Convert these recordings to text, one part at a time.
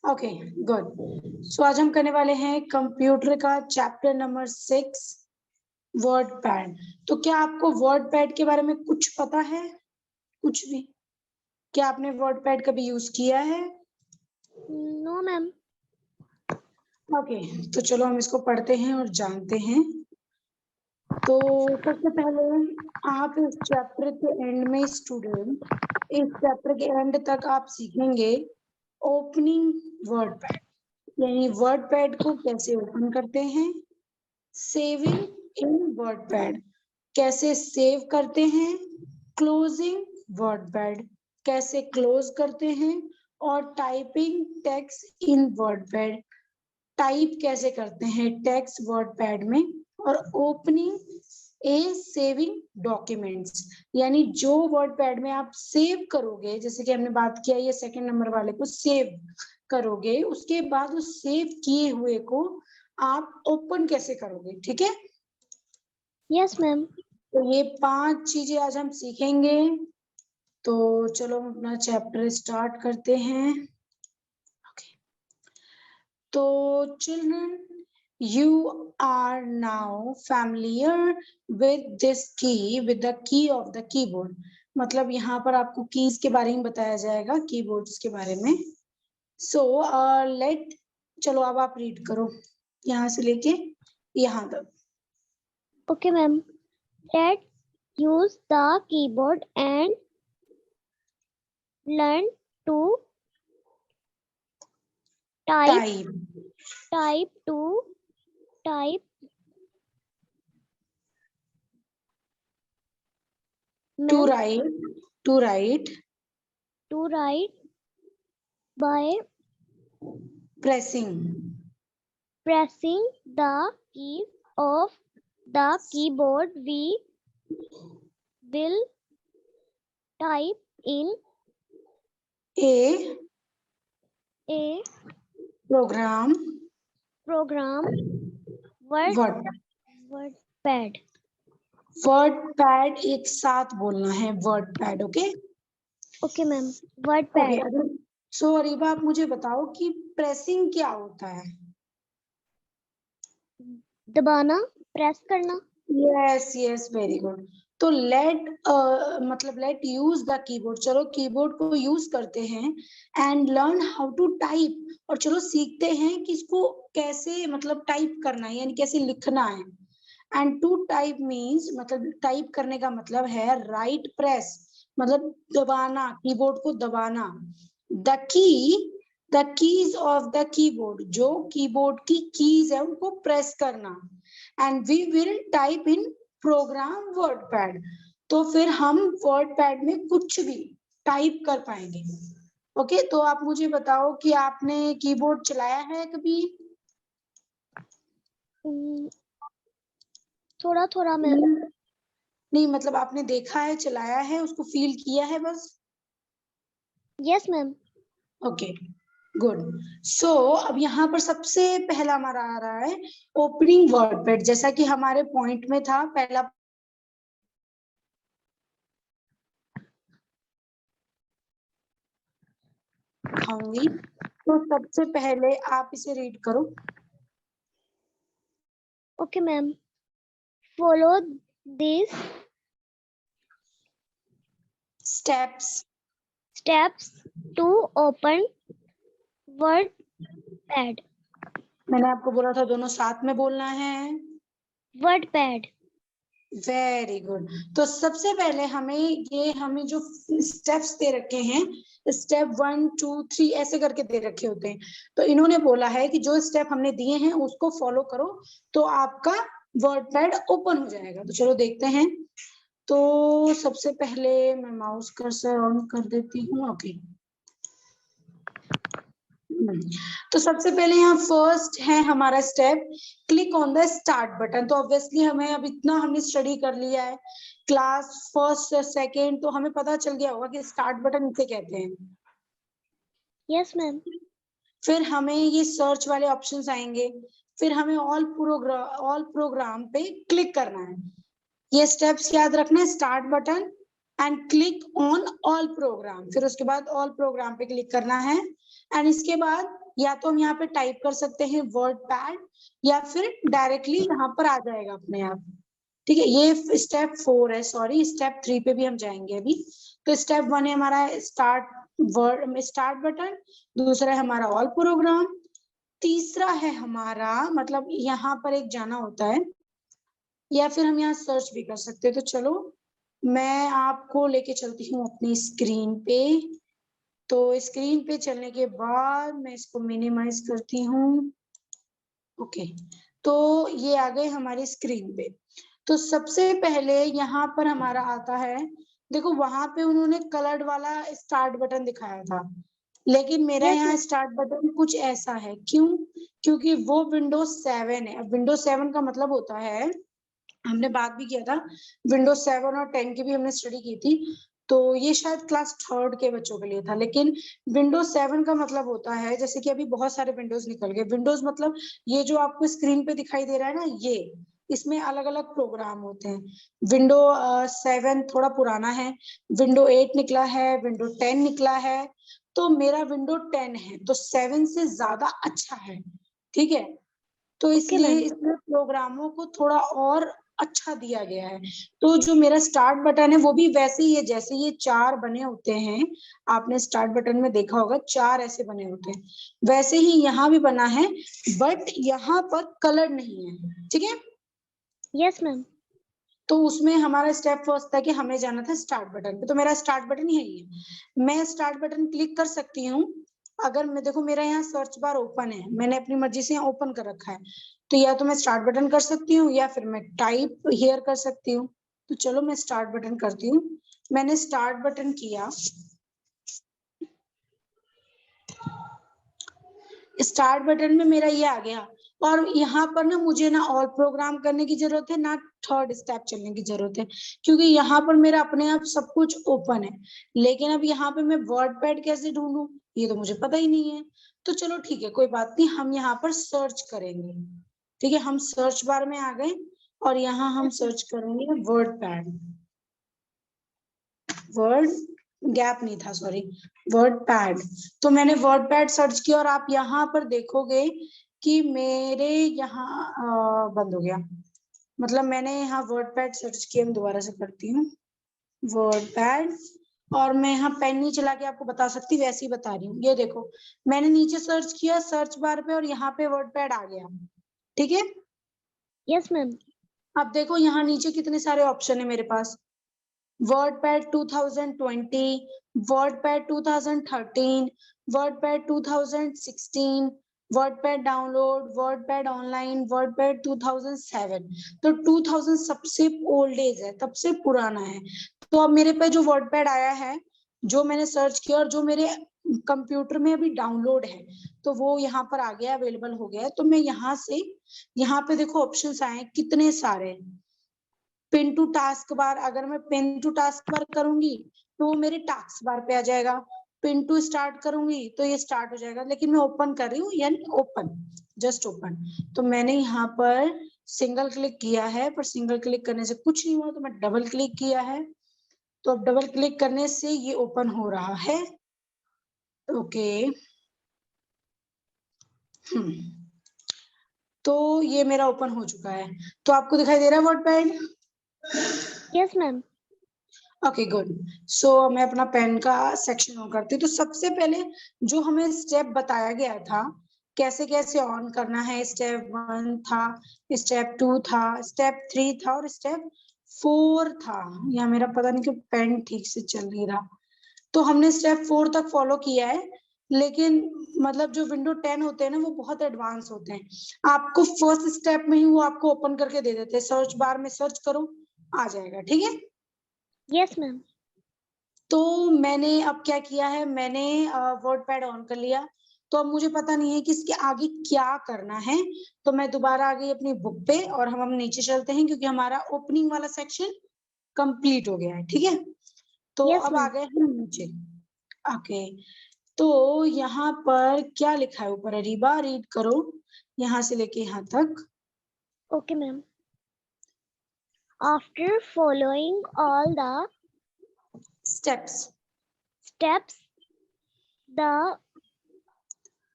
Okay good. सो आज हम करने वाले हैं कंप्यूटर का चैप्टर नंबर 6 वर्ड पैड। तो क्या आपको वर्ड पैड के बारे में कुछ पता है? कुछ भी? क्या आपने वर्ड पैड कभी यूज किया है? No ma'am. ओके, तो चलो हम इसको पढ़ते हैं और जानते हैं। तो सबसे पहले आप इस चैप्टर के एंड में स्टूडेंट, इस चैप्टर के एंड तक आप सीखेंगे ओपनिंग वर्ड पैड, यानी वर्ड पैड को कैसे ओपन करते हैं, सेविंग इन वर्ड पैड कैसे सेव करते हैं, क्लोजिंग वर्ड पैड कैसे क्लोज करते हैं, और typing text in word pad type कैसे करते हैं टेक्स्ट वर्ड पैड में, और ओपनिंग ए सेविंग डॉक्यूमेंट्स, यानी जो वर्ड पैड में आप सेव करोगे, जैसे कि हमने बात किया ये सेकंड नंबर वाले को सेव करोगे, उसके बाद उस सेव किए हुए को आप ओपन कैसे करोगे। ठीक है? Yes ma'am. तो ये 5 चीजें आज हम सीखेंगे। तो चलो हम अपना चैप्टर स्टार्ट करते हैं। तो children, you are now familiar with this key, with the key of the keyboard। मतलब यहाँ पर आपको कीज के बारे में बताया जाएगा, कीबोर्ड्स के बारे में। सो लेट, चलो अब आप रीड करो यहाँ से लेके यहाँ तक। Okay ma'am. Let use the keyboard and learn to type to write by pressing the keys of the keyboard. We will type in a program WordPad। Word एक साथ बोलना है, word pad. Okay okay ma'am. WordPad। सो अरीबा, आप मुझे बताओ कि pressing क्या होता है? दबाना, प्रेस करना। Yes yes, very good. तो लेट मतलब लेट यूज द कीबोर्ड, चलो कीबोर्ड को यूज करते हैं, and learn how to type, और चलो सीखते हैं कि इसको कैसे मतलब टाइप करना है, यानी कैसे लिखना है। एंड टू टाइप मीन्स, मतलब टाइप करने का मतलब है राइट प्रेस, मतलब दबाना, कीबोर्ड को दबाना। The keys of the keyboard, जो कीबोर्ड की कीज है उनको प्रेस करना। And we will type in program WordPad, तो फिर हम वर्ड पैड में कुछ भी टाइप कर पाएंगे। ओके, तो आप मुझे बताओ कि आपने कीबोर्ड चलाया है कभी? थोड़ा थोड़ा मैम। नहीं, मतलब आपने देखा है, चलाया है, उसको फील किया है बस? Yes ma'am. Okay good. So अब यहाँ पर सबसे पहला हमारा आ रहा है ओपनिंग वर्ड पैड, जैसा कि हमारे पॉइंट में था पहला। तो सबसे पहले आप इसे रीड करो। Okay ma'am. Follow this steps to open WordPad। मैंने आपको बोला था दोनों साथ में बोलना है। WordPad। Very good. तो सबसे पहले हमें जो स्टेप्स दे रखे हैं, स्टेप 1 2 3 ऐसे करके दे रखे होते हैं। तो इन्होंने बोला है कि जो स्टेप हमने दिए हैं उसको फॉलो करो तो आपका वर्ड पैड ओपन हो जाएगा। तो चलो देखते हैं। तो सबसे पहले मैं माउस कर्सर ऑन कर देती हूँ। ओके, तो सबसे पहले यहाँ फर्स्ट है हमारा step, click on the start button. तो ऑब्वियसली हमें अब इतना हमने स्टडी कर लिया है क्लास फर्स्ट सेकेंड, तो हमें पता चल गया होगा कि स्टार्ट बटन इसे कहते हैं। Yes ma'am. फिर हमें ये सर्च वाले ऑप्शंस आएंगे, फिर हमें ऑल प्रोग्राम पे क्लिक करना है। ये स्टेप्स याद रखना है, start button and click on all programme, फिर उसके बाद ऑल प्रोग्राम पे क्लिक करना है। एंड इसके बाद या तो हम यहाँ पे टाइप कर सकते हैं वर्ड पैड, या फिर डायरेक्टली यहाँ पर आ जाएगा अपने आप। ठीक है, ये स्टेप 4 है, सॉरी स्टेप 3 पे भी हम जाएंगे अभी। तो स्टेप 1 है हमारा स्टार्ट वर्ड में स्टार्ट बटन, दूसरा है हमारा ऑल प्रोग्राम, तीसरा है हमारा मतलब यहाँ पर एक जाना होता है, या फिर हम यहाँ सर्च भी कर सकते हैं। तो चलो मैं आपको लेके चलती हूँ अपनी स्क्रीन पे। तो स्क्रीन पे चलने के बाद मैं इसको मिनिमाइज करती हूँ। ओके, तो ये आ गए हमारी स्क्रीन पे। तो सबसे पहले यहाँ पर हमारा आता है, देखो वहां पे उन्होंने कलर्ड वाला स्टार्ट बटन दिखाया था, लेकिन मेरा Yes, यहाँ ma'am. स्टार्ट बटन कुछ ऐसा है। क्यों? क्योंकि वो विंडोज 7 है। अब विंडोज 7 का मतलब होता है, हमने बात भी किया था, विंडोज 7 और 10 की भी हमने स्टडी की थी, तो ये शायद क्लास 3rd के बच्चों के लिए था। लेकिन विंडोज 7 का मतलब होता है, जैसे कि अभी बहुत सारे विंडोज निकल गए। विंडोज मतलब ये जो आपको स्क्रीन पे दिखाई दे रहा है ना, ये इसमें अलग अलग प्रोग्राम होते हैं। विंडो 7 थोड़ा पुराना है, विंडो 8 निकला है, विंडो 10 निकला है, तो मेरा विंडो 10 है, तो 7 से ज्यादा अच्छा है। ठीक है, तो Okay, इसलिए ma'am. इसमें प्रोग्रामों को थोड़ा और अच्छा दिया गया है। तो जो मेरा स्टार्ट बटन है वो भी वैसे ही है, जैसे ये 4 बने होते हैं, आपने स्टार्ट बटन में देखा होगा 4 ऐसे बने होते हैं, वैसे ही यहाँ भी बना है, बट यहाँ पर कलर नहीं है। ठीक है, Yes, ma'am. तो उसमें हमारा स्टेप फर्स्ट था कि हमें जाना था स्टार्ट बटन पे, तो मेरा स्टार्ट बटन यही है। मैं स्टार्ट बटन क्लिक कर सकती हूँ। अगर मैं देखो मेरा यहाँ सर्च बार ओपन है, मैंने अपनी मर्जी से यहाँ ओपन कर रखा है, तो या तो मैं स्टार्ट बटन कर सकती हूँ या फिर मैं टाइप हियर कर सकती हूँ। तो चलो मैं स्टार्ट बटन करती हूँ। मैंने स्टार्ट बटन किया, स्टार्ट बटन में मेरा ये आ गया, और यहाँ पर ना मुझे ना ऑल प्रोग्राम करने की जरूरत है, ना 3rd स्टेप चलने की जरूरत है, क्योंकि यहाँ पर मेरा अपने आप सब कुछ ओपन है। लेकिन अब यहाँ पे मैं वर्ड पैड कैसे ढूंढूं, ये तो मुझे पता ही नहीं है। तो चलो ठीक है, कोई बात नहीं, हम यहाँ पर सर्च करेंगे। ठीक है, हम सर्च बार में आ गए और यहाँ हम Yes, ma'am. सर्च करेंगे वर्ड पैड। वर्ड गैप नहीं था, सॉरी, वर्ड पैड। तो मैंने वर्ड पैड सर्च किया और आप यहाँ पर देखोगे कि मेरे यहाँ बंद हो गया, मतलब मैंने यहाँ वर्ड पैड सर्च किया। मैं दोबारा से करती हूँ वर्ड पैड, और मैं यहाँ पेन नहीं चला के आपको बता सकती, वैसे ही बता रही हूँ। ये देखो मैंने नीचे सर्च किया सर्च बार पे और यहाँ पे वर्ड पैड आ गया। ठीक है, Yes, ma'am. अब देखो यहाँ नीचे कितने सारे ऑप्शन है मेरे पास। WordPad 2020, WordPad 2013, WordPad 2016, WordPad download, WordPad online, WordPad 2007। तो 2000 सबसे ओल्ड एज है, सबसे पुराना है। तो अब मेरे पे जो WordPad आया है, जो मैंने सर्च किया और जो मेरे कंप्यूटर में अभी डाउनलोड है, तो वो यहाँ पर आ गया, अवेलेबल हो गया है। तो मैं यहाँ से, यहाँ पे देखो ऑप्शंस आए कितने सारे। पिन टू टास्क बार, अगर मैं पिन टू टास्क बार करूंगी तो वो मेरे टास्क बार पे आ जाएगा। पिन टू स्टार्ट करूंगी तो ये स्टार्ट हो जाएगा, लेकिन मैं ओपन कर रही हूँ, यानी ओपन, जस्ट ओपन। तो मैंने यहाँ पर सिंगल क्लिक किया है, पर सिंगल क्लिक करने से कुछ नहीं हुआ, तो मैं डबल क्लिक किया है। तो अब डबल क्लिक करने से ये ओपन हो रहा है। ओके, तो ये मेरा ओपन हो चुका है। तो आपको दिखाई दे रहा है WordPad? Yes, ma'am. Okay good. So मैं अपना पेन का सेक्शन ऑन करती हूँ। तो सबसे पहले जो हमें स्टेप बताया गया था कैसे कैसे ऑन करना है, स्टेप 1 था, स्टेप 2 था, स्टेप 3 था और स्टेप 4 था। या मेरा पता नहीं क्यों पेन ठीक से चल नहीं रहा। तो हमने स्टेप 4 तक फॉलो किया है, लेकिन मतलब जो विंडो 10 होते हैं ना वो बहुत एडवांस होते हैं। आपको फर्स्ट स्टेप में ही वो आपको ओपन करके दे देते हैं, सर्च बार में सर्च करो आ जाएगा। ठीक है, Yes, ma'am. तो मैंने अब क्या किया है, मैंने वर्ड पैड ऑन कर लिया। तो अब मुझे पता नहीं है कि इसके आगे क्या करना है, तो मैं दोबारा आ गई अपनी बुक पे और हम नीचे चलते हैं, क्योंकि हमारा ओपनिंग वाला सेक्शन कंप्लीट हो गया है। ठीक है, तो Yes, अब आ ma'am. गए हम नीचे। ओके, तो यहाँ पर क्या लिखा है ऊपर, अरीबा रीड करो यहाँ से लेके यहाँ तक। Okay, ma'am. After following all the steps. Steps. The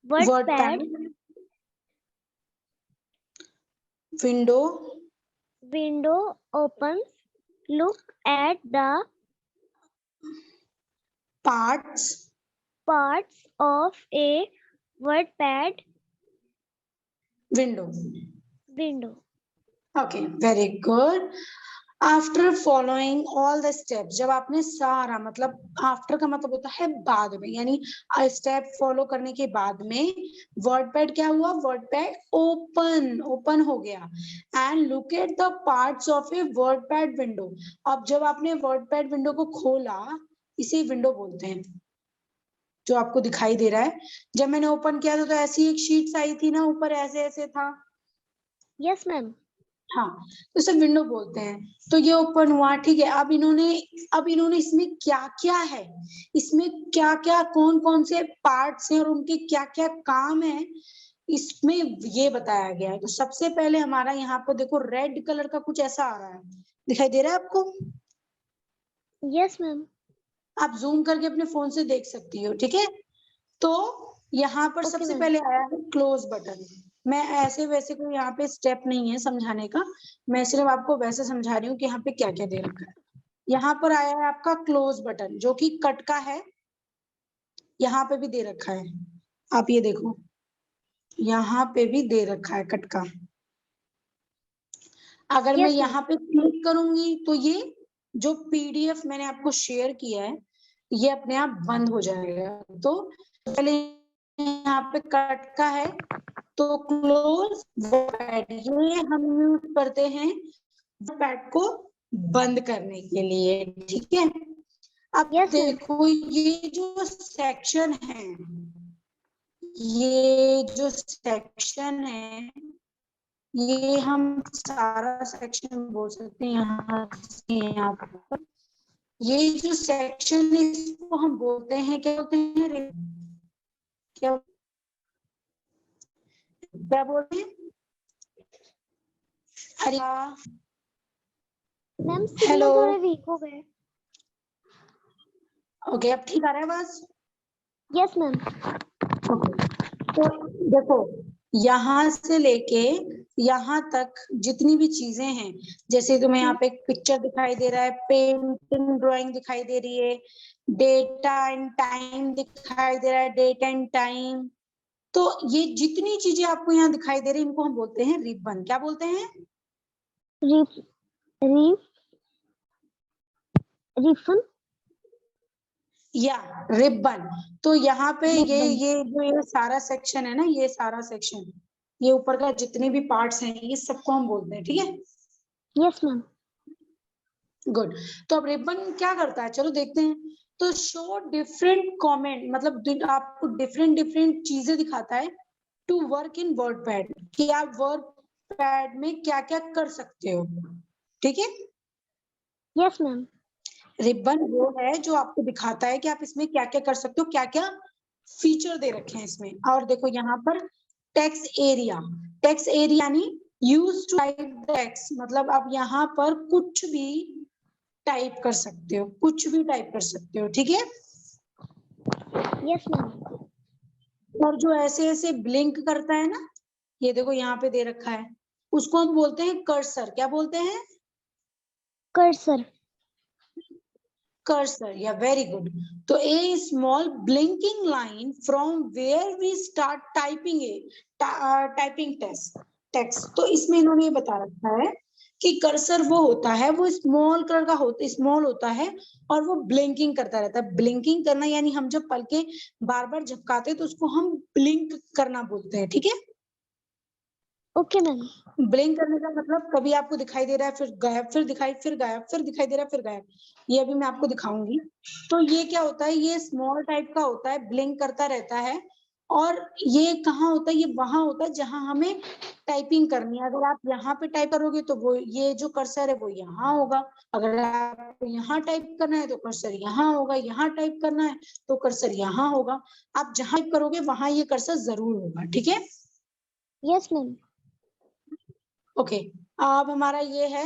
Word WordPad pad. Window. window opens. Look at the Parts. parts of a WordPad Window. window. Okay, very good. After following all the steps, जब आपने सारा, मतलब after का मतलब होता है बाद में, यानी स्टेप फॉलो करने के बाद में वर्डपैड क्या हुआ, वर्डपैड ओपन हो गया। And look at the parts of A WordPad window. अब जब आपने वर्डपैड विंडो को खोला, इसे विंडो बोलते हैं, जो आपको दिखाई दे रहा है। जब मैंने ओपन किया था तो ऐसी एक शीट आई थी ना, ऊपर ऐसे ऐसे था। Yes, ma'am. हाँ, तो इसे विंडो बोलते हैं। तो ये ओपन हुआ, ठीक है। अब इन्होंने इसमें क्या क्या है, इसमें क्या क्या कौन कौन से पार्ट्स हैं और उनके क्या क्या काम है, इसमें ये बताया गया है। तो सबसे पहले हमारा यहाँ पर देखो रेड कलर का कुछ ऐसा आ रहा है, दिखाई दे रहा है आपको? Yes, ma'am. आप जूम करके अपने फोन से देख सकती हो, ठीक है। तो यहाँ पर Okay, सबसे ma'am. पहले आया है क्लोज बटन। मैं ऐसे वैसे कोई यहाँ पे स्टेप नहीं है समझाने का, मैं सिर्फ आपको वैसे समझा रही हूँ कि यहाँ पे क्या क्या दे रखा है। यहाँ पर आया है आपका क्लोज बटन, जो कि कट का है, यहाँ पे भी दे रखा है। आप ये देखो, यहाँ पे भी दे रखा है कट का। अगर मैं Yes, यहाँ ma'am. पे क्लिक करूंगी तो ये जो पीडीएफ मैंने आपको शेयर किया है, ये अपने आप बंद हो जाएगा। तो पहले यहाँ पे कट का है, तो क्लोज वर्ड ये हम यूज करते हैं वर्ड को बंद करने के लिए, ठीक है। अब Yes, ma'am. देखो ये जो सेक्शन है, ये जो सेक्शन है, ये हम सारा सेक्शन बोल सकते हैं। यहाँ पर ये जो सेक्शन है, इसको हम बोलते हैं, क्या बोलते हैं, क्या क्या बोलते हैं? अरे मैम सिग्नल हेलो, थोड़े वीक हो गए। ओके, अब ठीक आ रहा है बस। Yes ma'am. तो देखो यहाँ से लेके यहाँ तक जितनी भी चीजें हैं, जैसे तुम्हें यहाँ पे एक पिक्चर दिखाई दे रहा है, पेंटिंग ड्राइंग दिखाई दे रही है, डेटा एंड टाइम दिखाई दे रहा है, डेट एंड टाइम। तो ये जितनी चीजें आपको यहाँ दिखाई दे रही है, इनको हम बोलते हैं रिबन। क्या बोलते हैं? रिबन या रिबन। तो यहाँ पे ये जो ये सारा सेक्शन है ना, ये सारा सेक्शन, ये ऊपर का जितने भी पार्ट्स हैं, ये सबको हम बोलते हैं, ठीक है। Yes ma'am. गुड। तो अब रिबन क्या करता है, चलो देखते हैं। तो शो डिफरेंट कमेंट, मतलब आपको डिफरेंट डिफरेंट चीजें दिखाता है टू वर्क इन वर्डपैड, कि आप वर्डपैड में क्या क्या कर सकते हो, ठीक है। Yes ma'am. रिबन वो है जो आपको दिखाता है कि आप इसमें क्या क्या कर सकते हो, क्या क्या फीचर दे रखे हैं इसमें। और देखो यहाँ पर टेक्स्ट एरिया, टेक्स्ट एरिया यानी यूज टू टाइप टेक्स्ट, मतलब आप यहाँ पर कुछ भी टाइप कर सकते हो, कुछ भी टाइप कर सकते हो, ठीक है। Yes ma'am. और जो ऐसे ऐसे ब्लिंक करता है ना, ये देखो यहाँ पे दे रखा है, उसको हम बोलते हैं कर्सर। क्या बोलते हैं? Cursor. Cursor, yeah very good. तो a small blinking line from where we start typing typing text. तो इसमें इन्होंने ये बता रखा है कि कर्सर वो होता है, वो स्मॉल कलर का होता, स्मॉल होता है, और वो ब्लिंकिंग करता रहता है। ब्लिंकिंग करना यानी हम जब पलके बार बार झपकाते हैं तो उसको हम ब्लिंक करना बोलते हैं, ठीक है। Okay ma'am. ब्लिंक करने का मतलब कभी आपको दिखाई दे रहा है, फिर गायब, फिर दिखाई, फिर गायब, फिर दिखाई दे रहा है, फिर गायब। ये अभी मैं आपको दिखाऊंगी। तो ये क्या होता है, ये स्मॉल टाइप का होता है, ब्लिंक करता रहता है। और ये कहाँ होता है, ये वहां होता है जहां हमें टाइपिंग करनी है। अगर आप यहाँ पे टाइप करोगे तो वो ये जो कर्सर है वो यहाँ होगा। अगर आपको यहाँ टाइप करना है तो कर्सर यहाँ होगा, यहाँ टाइप करना है तो कर्सर यहाँ होगा। आप जहां टाइप करोगे वहां ये कर्सर जरूर होगा, ठीक है। Yes ma'am. ओके, अब हमारा ये है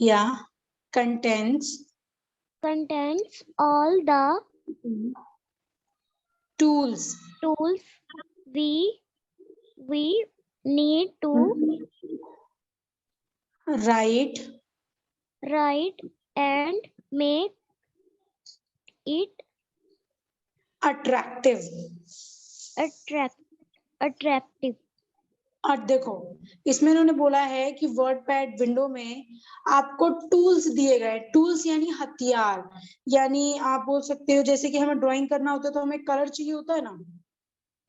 या contains all the tools we need to write and make it attractive. attractive. और देखो इसमें इन्होंने बोला है कि वर्ड पैड विंडो में आपको टूल्स दिए गए, टूल्स यानी हथियार, यानी आप बोल सकते हो जैसे कि हमें ड्राइंग करना होता है तो हमें कलर चाहिए होता है ना,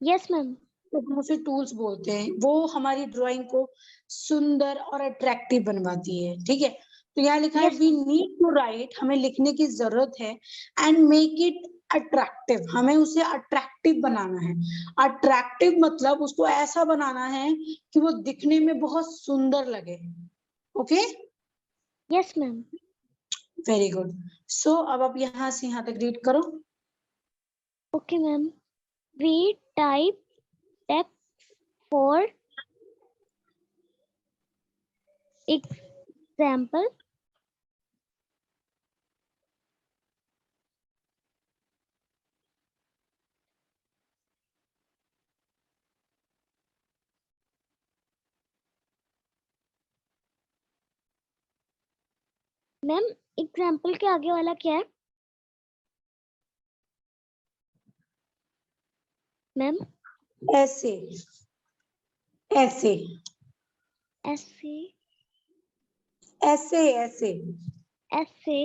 यस मैम। तो हम उसे टूल्स बोलते हैं। वो हमारी ड्राइंग को सुंदर और अट्रैक्टिव बनवाती है। ठीक है, तो यहाँ लिखा है Yes, we need to write, हमें लिखने की जरूरत है, एंड मेक इट अट्रैक्टिव, हमें उसे अट्रैक्टिव बनाना है। अट्रैक्टिव मतलब उसको ऐसा बनाना है कि वो दिखने में बहुत सुंदर लगे। Okay, yes ma'am. Very good. So अब आप यहाँ से यहाँ तक रीड करो। Okay ma'am. We type text for example, ma'am example के आगे वाला क्या है मैम? ऐसे ऐसे ऐसे ऐसे ऐसे ऐसे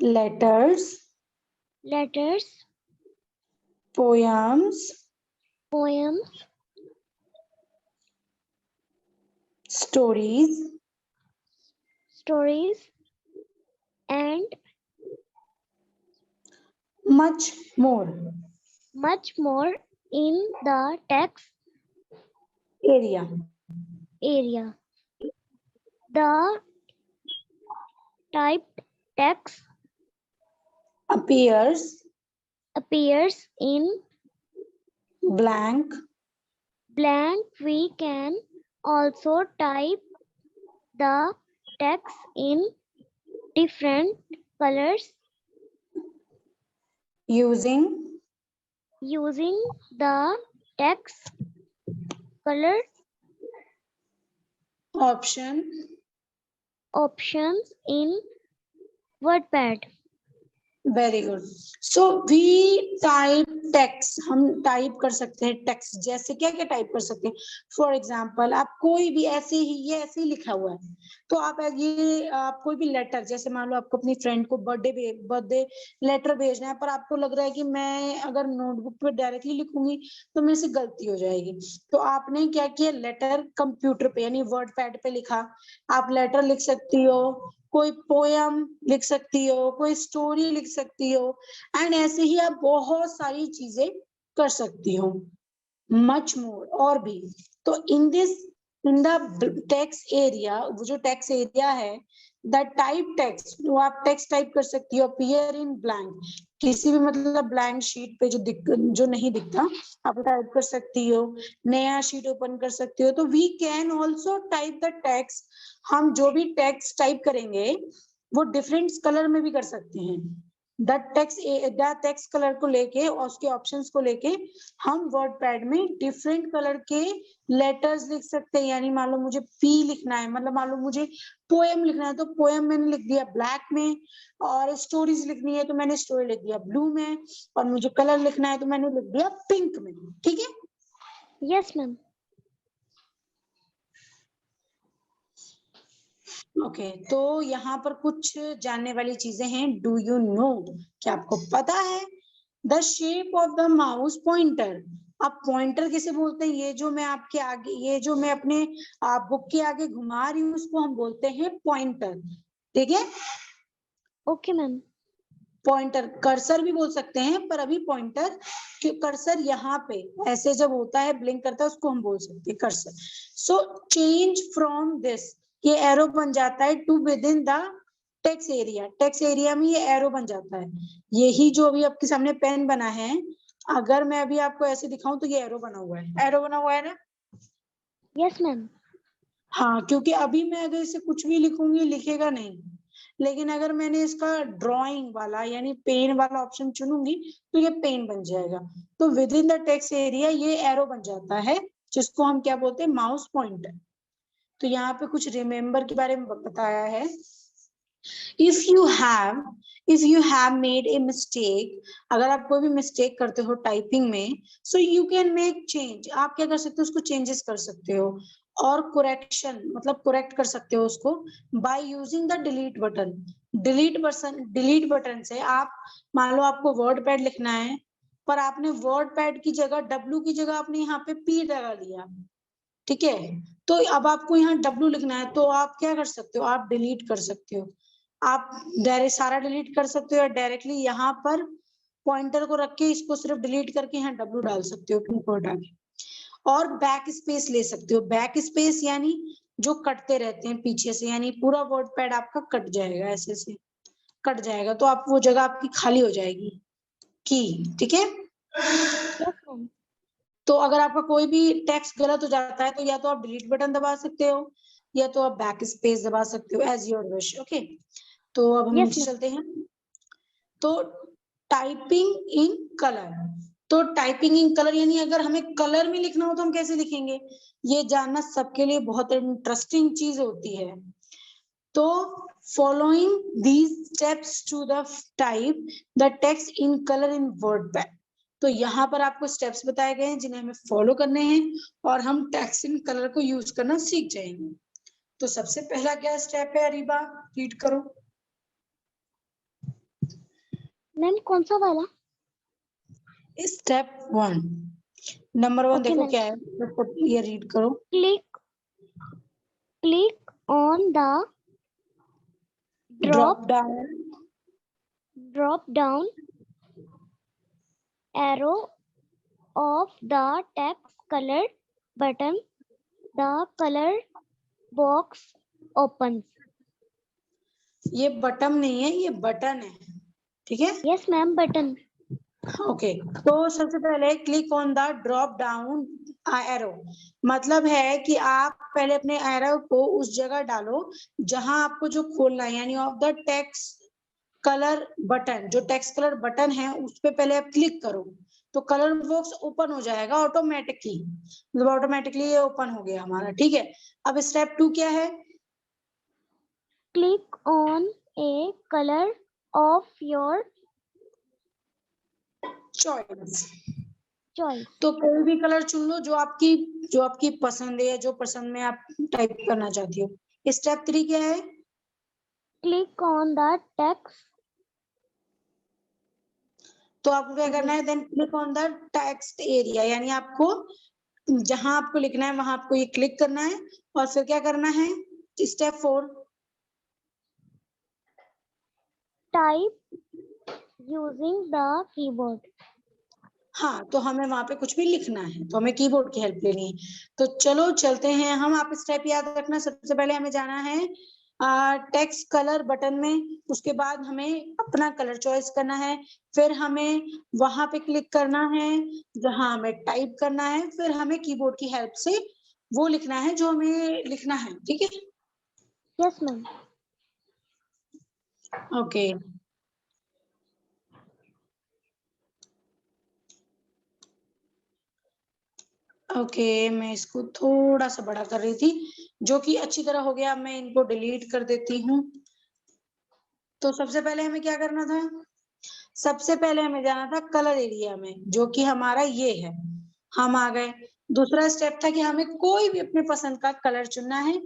letters poems stories and much more in the text area. The typed text appears in blank. We can also type the text in different colors using the text color options in WordPad. Very good. So we type text, हम type कर सकते हैं text, जैसे क्या क्या type कर सकते हैं। फॉर एग्जांपल आप कोई भी ऐसे ही, ये ऐसे ही लिखा हुआ है, तो आप कोई भी लेटर, जैसे मान लो आपको अपनी फ्रेंड को बर्थडे लेटर भेजना है, पर आपको लग रहा है कि मैं अगर नोटबुक पे डायरेक्टली लिखूंगी तो मेरे से गलती हो जाएगी, तो आपने क्या किया, लेटर कंप्यूटर पे यानी वर्ड पैड पे लिखा। आप लेटर लिख सकती हो, कोई पोयम लिख सकती हो, कोई स्टोरी लिख सकती हो, एंड ऐसे ही आप बहुत सारी चीजें कर सकती हो, मच मोर और भी। तो इन द टेक्स्ट एरिया, वो जो टेक्स्ट एरिया है, द टाइप टेक्स्ट, वो आप टेक्स्ट टाइप कर सकती हो, अपीयर इन ब्लैंक, किसी भी मतलब ब्लैंक शीट पे जो नहीं दिखता, आप टाइप कर सकती हो, नया शीट ओपन कर सकती हो। तो we can also type the text, हम जो भी टेक्स्ट टाइप करेंगे वो डिफरेंट कलर में भी कर सकते हैं। द टेक्स्ट कलर को लेके और उसके ऑप्शंस को लेके हम वर्ड पैड में डिफरेंट कलर के लेटर्स लिख सकते हैं। यानी मान लो मुझे पी लिखना है, मतलब मान लो मुझे पोएम लिखना है, तो पोएम मैंने लिख दिया ब्लैक में, और स्टोरीज लिखनी है तो मैंने स्टोरी लिख दिया ब्लू में, और मुझे कलर लिखना है तो मैंने लिख दिया पिंक में। ठीक है, यस मैम। ओके, तो यहाँ पर कुछ जानने वाली चीजें हैं। डू यू नो, क्या आपको पता है the shape of the mouse pointer? अब पॉइंटर किसे बोलते हैं? ये जो मैं आपके आगे, ये जो मैं अपने बुक के आगे घुमा रही हूँ, उसको हम बोलते हैं पॉइंटर। ठीक है, ओके मैम। पॉइंटर, कर्सर भी बोल सकते हैं, पर अभी पॉइंटर, कर्सर यहाँ पे ऐसे जब होता है, ब्लिंक करता है, उसको हम बोल सकते हैं cursor. So change from this, ये एरो बन जाता है, to within the text area, text area में ये एरो बन जाता है। यही जो अभी आपके सामने पेन बना है, अगर मैं अभी आपको ऐसे दिखाऊं तो ये एरो बना हुआ है, एरो बना हुआ है ना? Yes ma'am. हाँ, क्योंकि अभी मैं अगर इसे कुछ भी लिखूंगी लिखेगा नहीं, लेकिन अगर मैंने इसका ड्राइंग वाला यानी पेन वाला ऑप्शन चुनूंगी तो ये पेन बन जाएगा। तो with in the text area ये एरो बन जाता है, जिसको हम क्या बोलते हैं, माउस पॉइंटर। तो यहाँ पे कुछ रिमेम्बर के बारे में बताया है। If you have made a mistake, अगर आप कोई भी मिस्टेक करते हो टाइपिंग में, so you can make change, आप क्या कर सकते हो, उसको चेंजेस कर सकते हो। और करेक्शन मतलब करेक्ट कर सकते हो उसको by using the delete button. Delete button से आप, मान लो आपको वर्ड पैड लिखना है, पर आपने वर्ड पैड की जगह W की जगह आपने यहाँ पे P लगा लिया, ठीक है, तो अब आपको यहाँ W लिखना है, तो आप क्या कर सकते हो, आप डिलीट कर सकते हो। आप डायरेक्ट सारा डिलीट कर सकते हो, या डायरेक्टली यहाँ पर पॉइंटर को रख के इसको सिर्फ डिलीट करके यहाँ W डाल सकते हो, पिन कोड डाल के। और बैक स्पेस ले सकते हो। बैक स्पेस यानी जो कटते रहते हैं पीछे से, यानी पूरा वर्ड पैड आपका कट जाएगा, ऐसे से कट जाएगा, तो आप वो जगह आपकी खाली हो जाएगी की, ठीक है। Yes ma'am. तो अगर आपका कोई भी टेक्स्ट गलत हो जाता है तो या तो आप डिलीट बटन दबा सकते हो, या तो आप बैक स्पेस दबा सकते हो, एज योर विश। ओके, तो अब हम यस नीचे मैम। चलते हैं। तो टाइपिंग इन कलर, तो टाइपिंग इन कलर यानी अगर हमें कलर में लिखना हो तो हम कैसे लिखेंगे, ये जानना सबके लिए बहुत इंटरेस्टिंग चीज होती है। तो following these steps to the type the text in colour in WordPad. तो यहाँ पर आपको स्टेप्स बताए गए हैं जिन्हें हमें फॉलो करने हैं, और हम टेक्स्ट इन कलर को यूज करना सीख जाएंगे। तो सबसे पहला क्या स्टेप है, अरीबा रीड करो। मैम कौन सा वाला? स्टेप 1, नंबर 1 ओके देखो मैम। क्या है, ये रीड करो। Click on the drop down arrow of the text color button. The color box opens. ये बटन नहीं है, ये बटन है, ठीक है। Yes ma'am, button. ओके, तो सबसे पहले click on the drop down arrow, मतलब है कि आप पहले अपने एरो को उस जगह डालो जहां आपको जो खोलना है, यानी of the text colour button, जो टेक्स्ट कलर बटन है उस पे पहले आप क्लिक करो, तो कलर बॉक्स ओपन हो जाएगा ऑटोमेटिकली, मतलब ऑटोमेटिकली ये ओपन हो गया हमारा, ठीक है। अब स्टेप 2 क्या है, Click on a color of your choice. choice. तो कोई भी कलर चुन लो जो आपकी पसंद है, जो पसंद में आप टाइप करना चाहती हो। स्टेप 3 क्या है, Click on the text. तो आपको क्या करना है, then click on the text area, यानी आपको जहां आपको लिखना है वहां आपको ये क्लिक करना है, और फिर क्या करना है, step 4, Type using the keyboard. हाँ, तो हमें वहां पे कुछ भी लिखना है तो हमें कीबोर्ड की हेल्प लेनी है। तो चलो चलते हैं हम, आप स्टेप याद रखना। सबसे पहले हमें जाना है टेक्स्ट कलर बटन में, उसके बाद हमें अपना कलर चॉइस करना है, फिर हमें वहां पे क्लिक करना है जहां हमें टाइप करना है, फिर हमें कीबोर्ड की हेल्प से वो लिखना है जो हमें लिखना है, ठीक है। Yes ma'am. ओके, ओके, मैं इसको थोड़ा सा बड़ा कर रही थी, जो कि अच्छी तरह हो गया। मैं इनको डिलीट कर देती हूँ। तो सबसे पहले हमें क्या करना था, सबसे पहले हमें जाना था कलर एरिया में, जो कि हमारा ये है, हम आ गए। दूसरा स्टेप था कि हमें कोई भी अपने पसंद का कलर चुनना है,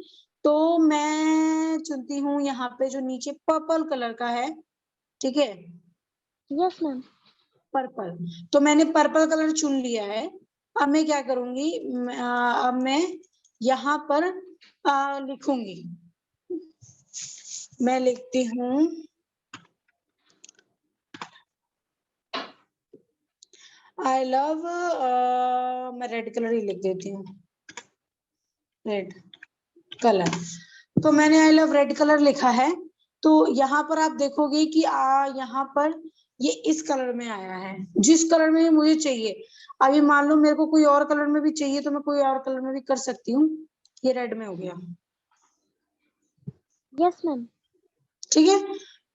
तो मैं चुनती हूँ यहाँ पे जो नीचे पर्पल कलर का है, ठीक है, Yes ma'am. पर्पल। तो मैंने पर्पल कलर चुन लिया है। अब मैं क्या करूंगी, अब मैं यहाँ पर लिखूंगी, मैं लिखती हूँ आई लव, मैं रेड कलर ही लिख देती हूँ, रेड कलर। तो मैंने आई लव रेड कलर लिखा है। तो यहाँ पर आप देखोगे कि यहाँ पर ये इस कलर में आया है, जिस कलर में मुझे चाहिए। अभी मान लो मेरे को कोई और कलर में भी चाहिए तो मैं कोई और कलर में भी कर सकती हूँ, ये रेड में हो गया। Yes ma'am. ठीक है,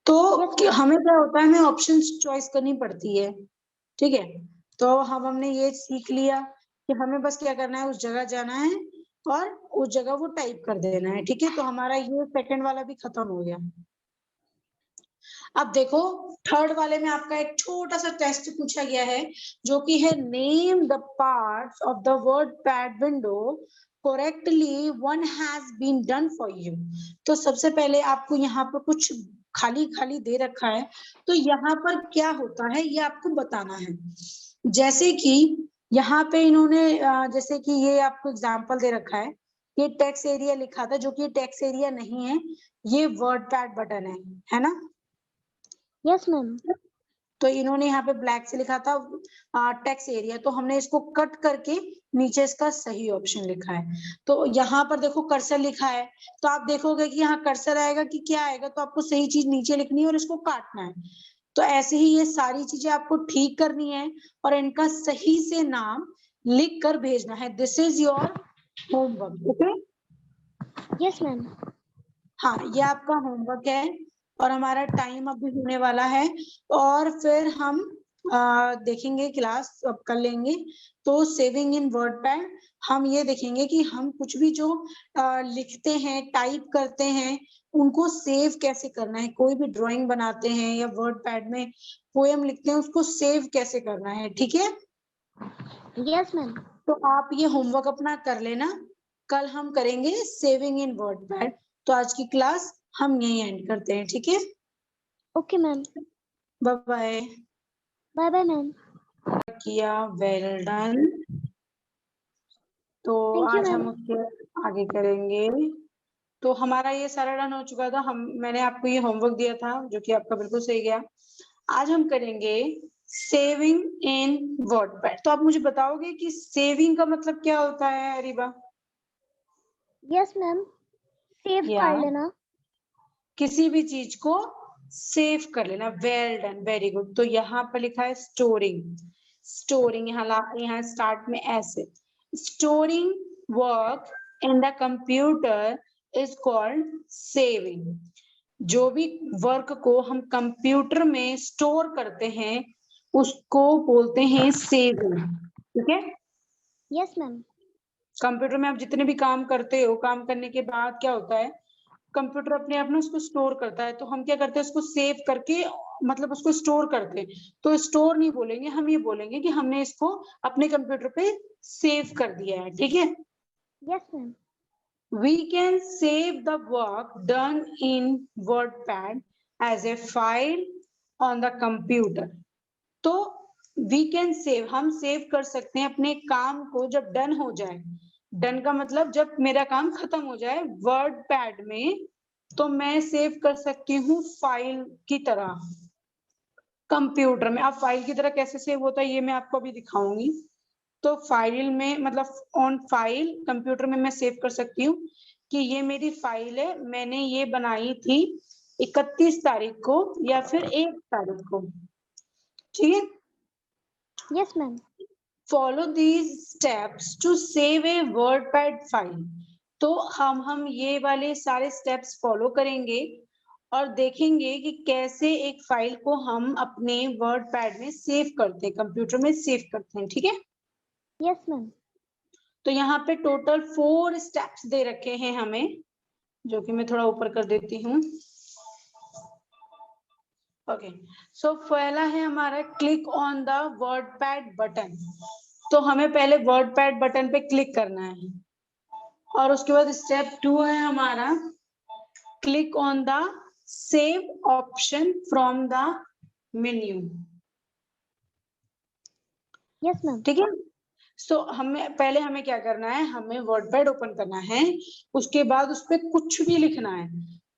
तो Yes, हमें क्या होता है, हमें ऑप्शन चॉइस करनी पड़ती है। ठीक है, तो हमने ये सीख लिया कि हमें बस क्या करना है, उस जगह जाना है और उस जगह वो टाइप कर देना है। ठीक है, तो हमारा ये सेकंड वाला भी खत्म हो गया। अब देखो थर्ड वाले में आपका एक छोटा सा टेस्ट पूछा गया है, जो कि है name the parts of the WordPad window correctly one has been done for you. तो सबसे पहले आपको यहाँ पर कुछ खाली खाली दे रखा है, तो यहाँ पर क्या होता है ये आपको बताना है। जैसे कि यहाँ पे इन्होंने जैसे कि ये आपको एग्जाम्पल दे रखा है, ये टेक्स्ट एरिया लिखा था, जो कि टेक्स्ट एरिया नहीं है, ये वर्ड पैड बटन है ना। Yes ma'am. तो इन्होंने यहाँ पे ब्लैक से लिखा था टेक्स्ट एरिया, तो हमने इसको कट करके नीचे इसका सही ऑप्शन लिखा है। तो यहाँ पर देखो कर्सर लिखा है, तो आप देखोगे कि यहाँ कर्सर आएगा कि क्या आएगा, तो आपको सही चीज नीचे लिखनी है और इसको काटना है। तो ऐसे ही ये सारी चीजें आपको ठीक करनी है और इनका सही से नाम लिख कर भेजना है। This is your homework. Okay, yes ma'am. हाँ ये आपका होमवर्क है और हमारा टाइम अभी होने वाला है, और फिर हम देखेंगे क्लास अब कर लेंगे। तो सेविंग इन वर्ड पैड हम ये देखेंगे कि हम कुछ भी जो लिखते हैं, टाइप करते हैं, उनको सेव कैसे करना है। कोई भी ड्राइंग बनाते हैं या वर्ड पैड में पोएम लिखते हैं, उसको सेव कैसे करना है। ठीक है, यस मैम। तो आप ये होमवर्क अपना कर लेना, कल हम करेंगे सेविंग इन वर्ड पैड। तो आज की क्लास हम यही एंड करते हैं। ठीक है, okay ma'am. Bye bye. Bye bye ma'am. किया, वेल डन। तो थैंक यू आज हम मैम। उसके आगे करेंगे। तो हमारा ये सारा डन हो चुका था, मैंने आपको ये होमवर्क दिया था जो कि आपका बिल्कुल सही गया। आज हम करेंगे सेविंग इन वर्ड पैड। तो आप मुझे बताओगे कि सेविंग का मतलब क्या होता है अरीबा? यस मैम, सेव या कर लेना। किसी भी चीज को सेव कर लेना। Well done, very good. तो यहाँ पर लिखा है स्टोरिंग। स्टोरिंग यहाँ स्टार्ट में ऐसे, storing work in the computer is called saving. जो भी वर्क को हम कंप्यूटर में स्टोर करते हैं उसको बोलते हैं सेविंग। ठीक है, यस मैम। कंप्यूटर में आप जितने भी काम करते हो, काम करने के बाद क्या होता है, कंप्यूटर अपने आप में उसको स्टोर करता है। तो हम क्या करते हैं, उसको सेव करके, मतलब उसको स्टोर करते हैं। तो स्टोर नहीं बोलेंगे, हम ये बोलेंगे कि हमने इसको अपने कंप्यूटर पे सेव कर दिया है। ठीक है, yes ma'am. we can save the work done in WordPad as a file on the computer। तो we can save, हम सेव कर सकते हैं अपने काम को जब डन हो जाए। डन का मतलब जब मेरा काम खत्म हो जाए वर्ड पैड में, तो मैं सेव कर सकती हूँ फाइल की तरह कंप्यूटर में। अब फाइल की तरह कैसे सेव होता है ये मैं आपको अभी दिखाऊंगी। तो फाइल में मतलब ऑन फाइल कंप्यूटर में मैं सेव कर सकती हूँ कि ये मेरी फाइल है, मैंने ये बनाई थी 31 तारीख को या फिर 1 तारीख को। ठीक है, yes ma'am. Follow these steps to save a WordPad file. तो हम ये वाले सारे स्टेप्स फॉलो करेंगे और देखेंगे कि कैसे एक फाइल को हम अपने वर्डपैड में सेव करते हैं, कंप्यूटर में सेव करते हैं। ठीक है, यस मैम। तो यहाँ पे टोटल 4 स्टेप्स दे रखे हैं हमें, जो कि मैं थोड़ा ऊपर कर देती हूँ। ओके, सो पहला है हमारा click on the WordPad button. तो हमें पहले वर्डपैड बटन पे क्लिक करना है और उसके बाद स्टेप 2 है हमारा click on the save option from the menu. Yes ma'am. ठीक है, सो हमें क्या करना है, हमें वर्डपैड ओपन करना है, उसके बाद उस पर कुछ भी लिखना है,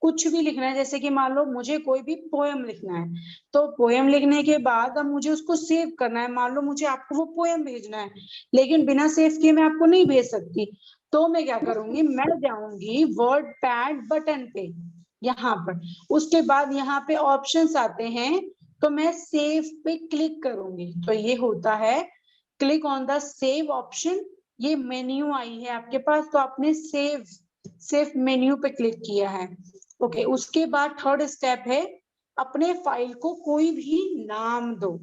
कुछ भी लिखना है। जैसे कि मान लो मुझे कोई भी पोएम लिखना है, तो पोएम लिखने के बाद अब मुझे उसको सेव करना है। मान लो मुझे आपको वो पोएम भेजना है, लेकिन बिना सेव किए मैं आपको नहीं भेज सकती। तो मैं क्या करूंगी, मैं जाऊंगी वर्डपैड बटन पे यहाँ पर, उसके बाद यहाँ पे ऑप्शंस आते हैं, तो मैं सेव पे क्लिक करूंगी। तो ये होता है click on the save option ये मेन्यू आई है आपके पास, तो आपने सेव मेन्यू पे क्लिक किया है। ओके, उसके बाद थर्ड स्टेप है अपने फाइल को कोई भी नाम दो,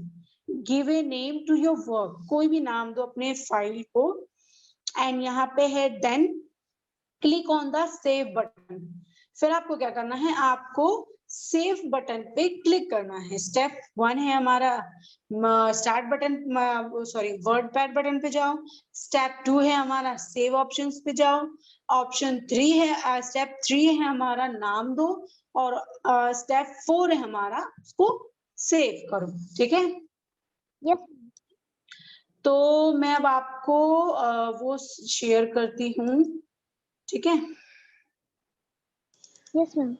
give a name to your work, कोई भी नाम दो अपने फाइल को। एंड यहाँ पे है then click on the save button. फिर आपको क्या करना है, आपको सेव बटन पे क्लिक करना है। स्टेप 1 है हमारा start button, sorry word pad button पे जाओ। स्टेप 2 है हमारा सेव ऑप्शंस पे जाओ। ऑप्शन 3 है, स्टेप 3 है हमारा नाम दो। और स्टेप 4 है हमारा उसको सेव करो। ठीक है, यस तो मैं अब आपको वो शेयर करती हूँ। ठीक है, यस मैम।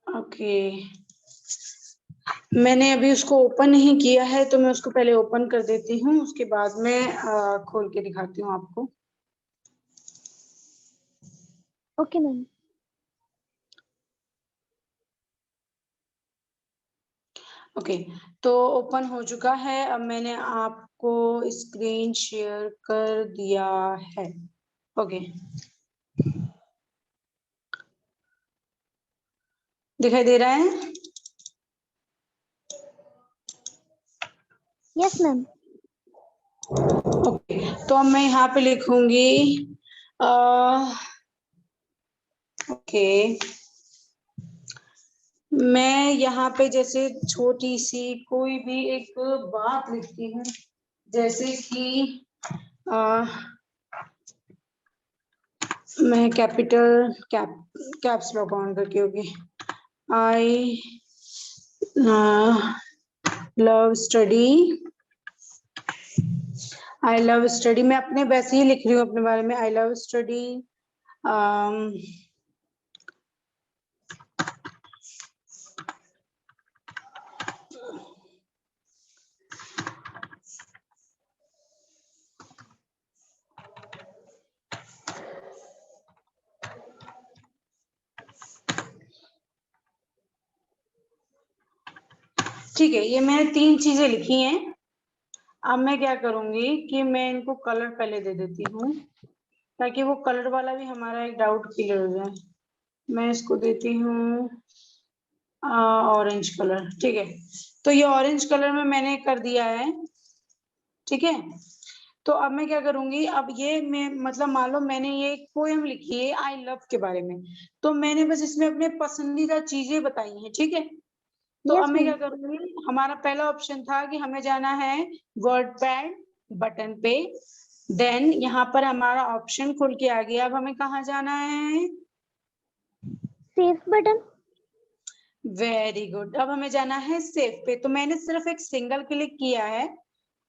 ओके, मैंने अभी उसको ओपन नहीं किया है, तो मैं उसको पहले ओपन कर देती हूँ, उसके बाद में खोल के दिखाती हूँ आपको। Okay ma'am. ओके, तो ओपन हो चुका है। अब मैंने आपको स्क्रीन शेयर कर दिया है। ओके, दिखाई दे रहा है? Yes ma'am. ओके, तो अब मैं यहाँ पे लिखूंगी ओके, मैं यहाँ पे जैसे छोटी सी कोई भी एक बात लिखती हूँ, जैसे कि मैं कैप्स लॉक ऑन करके होगी। I love study, I love study, मैं अपने वैसे ही लिख रही हूँ अपने बारे में। आई लव स्टडी, ठीक है, ये मैंने 3 चीजें लिखी हैं। अब मैं क्या करूंगी कि मैं इनको कलर पहले दे देती हूँ, ताकि वो कलर वाला भी हमारा एक डाउट क्लियर हो जाए। मैं इसको देती हूँ ऑरेंज कलर। ठीक है, तो ये ऑरेंज कलर में मैंने कर दिया है। ठीक है, तो अब मैं क्या करूंगी, अब ये मैं मतलब मान लो मैंने ये एक पोएम लिखी है आई लव के बारे में, तो मैंने बस इसमें अपने पसंदीदा चीजें बताई हैं। ठीक है, तो अब यस मैं क्या मैम। करूंगी, हमारा पहला ऑप्शन था कि हमें जाना है वर्ड पैड बटन पे। देन यहाँ पर हमारा ऑप्शन खुल के आ गया। अब हमें कहाँ जाना है? Save button. वेरी गुड, अब हमें जाना है सेव पे। तो मैंने सिर्फ एक सिंगल क्लिक किया है।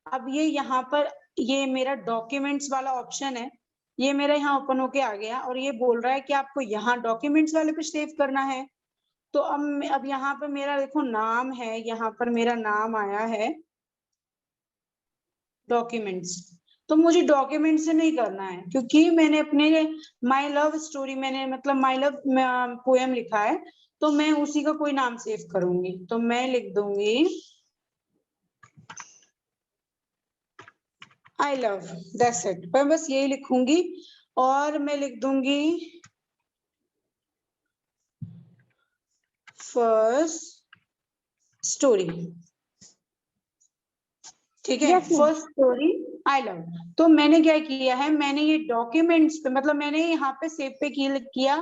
अब ये यहाँ पर ये मेरा डॉक्यूमेंट्स वाला ऑप्शन है, ये मेरा यहाँ ओपन होके आ गया और ये बोल रहा है कि आपको यहाँ डॉक्यूमेंट्स वाले पे सेव करना है। तो अब यहाँ पर मेरा देखो नाम है, यहाँ पर मेरा नाम आया है डॉक्यूमेंट्स। तो मुझे डॉक्यूमेंट से नहीं करना है, क्योंकि मैंने अपने माई लव स्टोरी, मैंने मतलब माई लव पोएम लिखा है, तो मैं उसी का कोई नाम सेव करूंगी। तो मैं लिख दूंगी आई लव, दैट्स इट। मैं बस यही लिखूंगी और मैं लिख दूंगी फर्स्ट स्टोरी। ठीक है, yes ma'am. First story I love. तो मैंने क्या किया है, मैंने ये डॉक्यूमेंट्स पे मतलब मैंने यहाँ पे सेव पे क्लिक किया,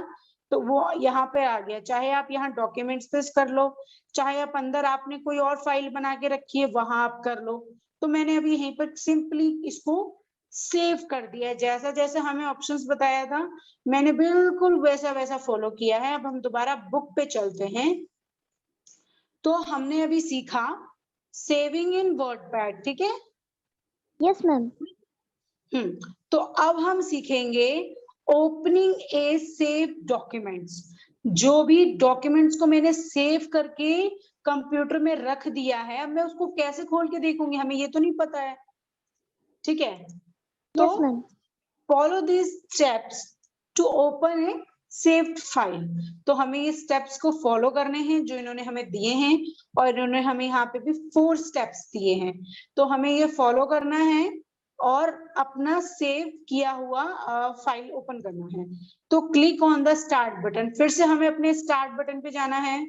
तो वो यहाँ पे आ गया। चाहे आप यहाँ डॉक्यूमेंट्स पे कर लो, चाहे आप अंदर आपने कोई और फाइल बना के रखी है वहां आप कर लो। तो मैंने अभी यहीं पर सिंपली इसको सेव कर दिया है। जैसा जैसा हमें ऑप्शंस बताया था मैंने बिल्कुल वैसा वैसा फॉलो किया है। अब हम दोबारा बुक पे चलते हैं। तो हमने अभी सीखा सेविंग इन वर्डपैड। ठीक है, यस मैम। तो अब हम सीखेंगे ओपनिंग ए सेव डॉक्यूमेंट्स। जो भी डॉक्यूमेंट्स को मैंने सेव करके कंप्यूटर में रख दिया है, अब मैं उसको कैसे खोल के देखूंगी, हमें ये तो नहीं पता है। ठीक है, तो yes ma'am. Follow this steps to open a saved file. तो हमें ये स्टेप्स को फॉलो करने हैं जो इन्होंने हमें दिए हैं, और इन्होंने हमें यहाँ पे भी 4 स्टेप्स दिए हैं, तो हमें ये फॉलो करना है और अपना सेव किया हुआ फाइल ओपन करना है। तो click on the start button, फिर से हमें अपने स्टार्ट बटन पे जाना है,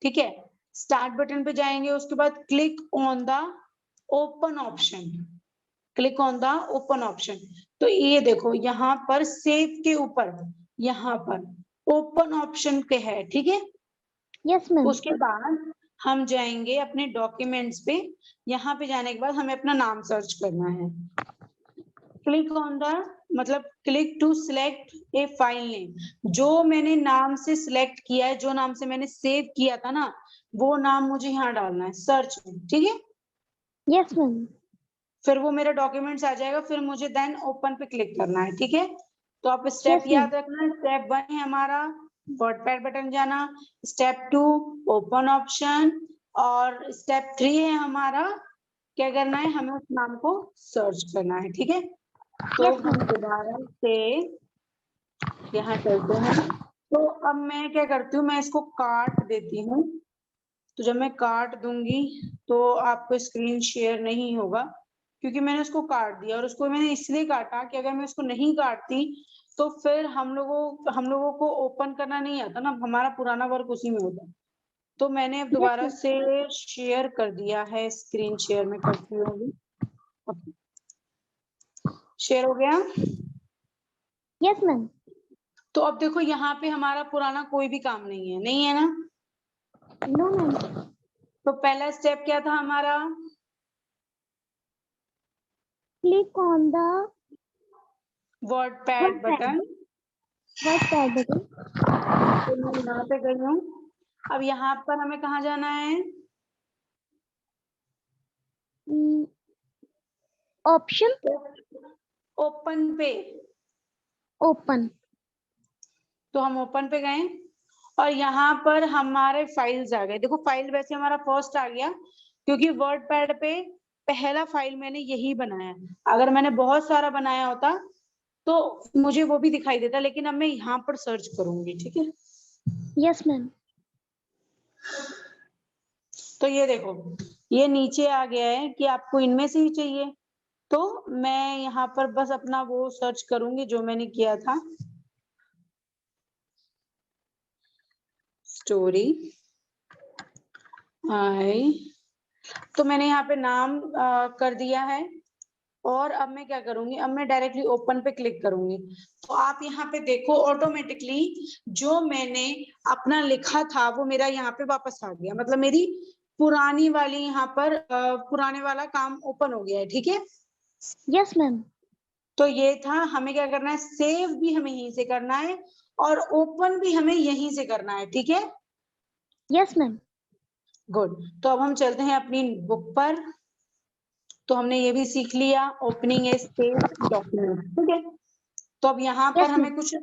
ठीक है। स्टार्ट बटन पे जाएंगे, उसके बाद click on the open option, click on the open option. तो ये देखो यहाँ पर सेव के ऊपर यहाँ पर ओपन ऑप्शन पे है, ठीक है। Yes ma'am. उसके बाद हम जाएंगे अपने डॉक्यूमेंट्स पे, यहाँ पे जाने के बाद हमें अपना नाम सर्च करना है। क्लिक ऑन द मतलब click to select a file name, जो मैंने नाम से सिलेक्ट किया है, जो नाम से मैंने सेव किया था ना, वो नाम मुझे यहाँ डालना है सर्च में, ठीक है। Yes ma'am. फिर वो मेरा डॉक्यूमेंट्स आ जाएगा, फिर मुझे देन ओपन पे क्लिक करना है, ठीक है। तो आप स्टेप Yes, याद रखना, स्टेप 1 है हमारा वर्डपैड बटन जाना, स्टेप 2 ओपन ऑप्शन, और स्टेप 3 है हमारा क्या करना है, हमें उस नाम को सर्च करना है, ठीक है। तो Yes, हम ma'am. दोबारा से यहाँ चलते हैं। तो अब मैं क्या करती हूँ, मैं इसको काट देती हूँ। तो जब मैं काट दूंगी तो आपको स्क्रीन शेयर नहीं होगा, क्योंकि मैंने उसको काट दिया, और उसको मैंने इसलिए काटा कि अगर मैं उसको नहीं काटती तो फिर हम लोगों को ओपन करना नहीं आता ना, हमारा पुराना वर्क उसी में होता। तो मैंने अब Yes, दोबारा ma'am. से शेयर कर दिया है, स्क्रीन शेयर में करती हूँ अभी। शेयर हो गया। Yes, ma'am. तो अब देखो यहाँ पे हमारा पुराना कोई भी काम नहीं है, नहीं है ना। No, ma'am. तो पहला स्टेप क्या था हमारा, Click on the WordPad button. WordPad button. तो मैं यहाँ पे गई हूँ। अब यहाँ पर हमें कहाँ जाना है, Option ओपन पे। open. तो हम ओपन पे गए, और यहाँ पर हमारे फाइल्स आ गए। देखो फाइल वैसे हमारा फर्स्ट आ गया, क्योंकि वर्डपैड पे पहला फाइल मैंने यही बनाया। अगर मैंने बहुत सारा बनाया होता तो मुझे वो भी दिखाई देता, लेकिन अब मैं यहाँ पर सर्च करूंगी, ठीक है। Yes, ma'am. तो ये देखो, ये नीचे आ गया है कि आपको इनमें से ही चाहिए, तो मैं यहाँ पर बस अपना वो सर्च करूंगी जो मैंने किया था, स्टोरी आई। तो मैंने यहाँ पे नाम कर दिया है, और अब मैं क्या करूंगी, अब मैं डायरेक्टली ओपन पे क्लिक करूंगी। तो आप यहाँ पे देखो ऑटोमेटिकली जो मैंने अपना लिखा था वो मेरा यहाँ पे वापस आ गया, मतलब मेरी पुरानी वाली यहाँ पर पुराने वाला काम ओपन हो गया है, ठीक है। Yes, ma'am. तो ये था, हमें क्या करना है, सेव भी हमें यहीं से करना है और ओपन भी हमें यहीं से करना है, ठीक है। Yes, ma'am. गुड। तो अब हम चलते हैं अपनी बुक पर। तो हमने ये भी सीख लिया, ओपनिंग ए सेव्ड डॉक्यूमेंट, ठीक है। तो अब यहाँ पर Yes, हमें ma'am. कुछ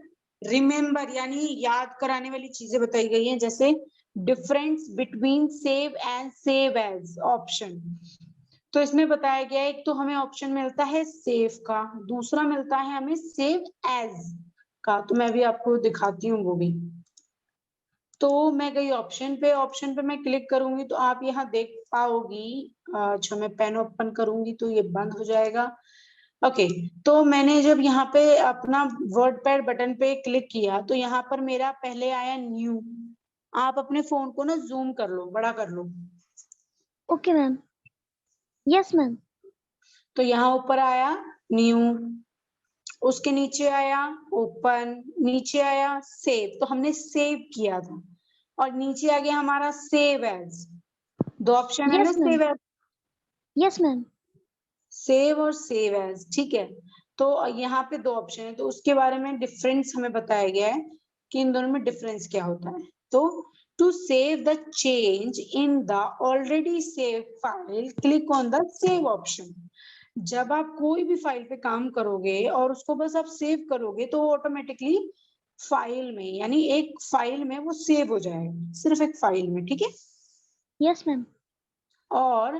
रिमेम्बर यानी याद कराने वाली चीजें बताई गई हैं, जैसे difference between save and save as option. तो इसमें बताया गया है, एक तो हमें ऑप्शन मिलता है सेव का, दूसरा मिलता है हमें सेव एज का। तो मैं भी आपको दिखाती हूँ वो भी। तो मैं गई ऑप्शन पे, ऑप्शन पे मैं क्लिक करूंगी तो आप यहाँ देख पाओगी, अच्छा मैं पेन ओपन करूंगी तो ये बंद हो जाएगा। ओके, तो मैंने जब यहाँ पे अपना वर्डपैड बटन पे क्लिक किया तो यहाँ पर मेरा पहले आया न्यू। आप अपने फोन को ना जूम कर लो, बड़ा कर लो। Okay, ma'am. Yes, ma'am. तो यहाँ ऊपर आया न्यू, उसके नीचे आया ओपन, नीचे आया सेव, तो हमने सेव किया था, और नीचे आ गया हमारा सेव एज। दो ऑप्शन है ना, Yes, ma'am. Save as, Yes, ma'am. Save और सेव एज, ठीक है। तो यहाँ पे दो ऑप्शन है, तो उसके बारे में डिफरेंस हमें बताया गया है कि इन दोनों में डिफरेंस क्या होता है। तो to save the change in the already save file click on the save option. जब आप कोई भी फाइल पे काम करोगे और उसको बस आप सेव करोगे तो ऑटोमेटिकली फाइल में यानी एक फाइल में वो सेव हो जाएगा, सिर्फ एक फाइल में, ठीक है। Yes, ma'am. और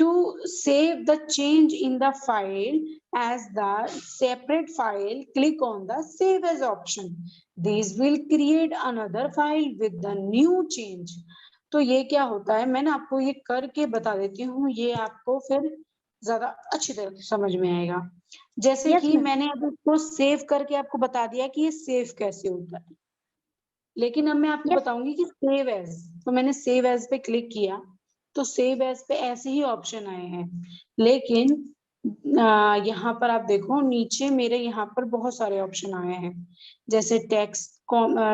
To save the change in the file as the separate file, click on the Save as option. This will create another file with the new change. तो ये क्या होता है, मैं ना आपको ये करके बता देती हूँ, ये आपको फिर ज्यादा अच्छी तरह से समझ में आएगा। जैसे Yes, कि ma'am. मैंने अब इसको सेव करके आपको बता दिया कि ये सेव कैसे होता है, लेकिन अब मैं आपको Yes. बताऊंगी कि सेव एज। तो मैंने सेव एज पे क्लिक किया तो सेव एज पे ऐसे ही ऑप्शन आए हैं, लेकिन यहाँ पर आप देखो नीचे मेरे यहाँ पर बहुत सारे ऑप्शन आए हैं, जैसे टेक्स्ट,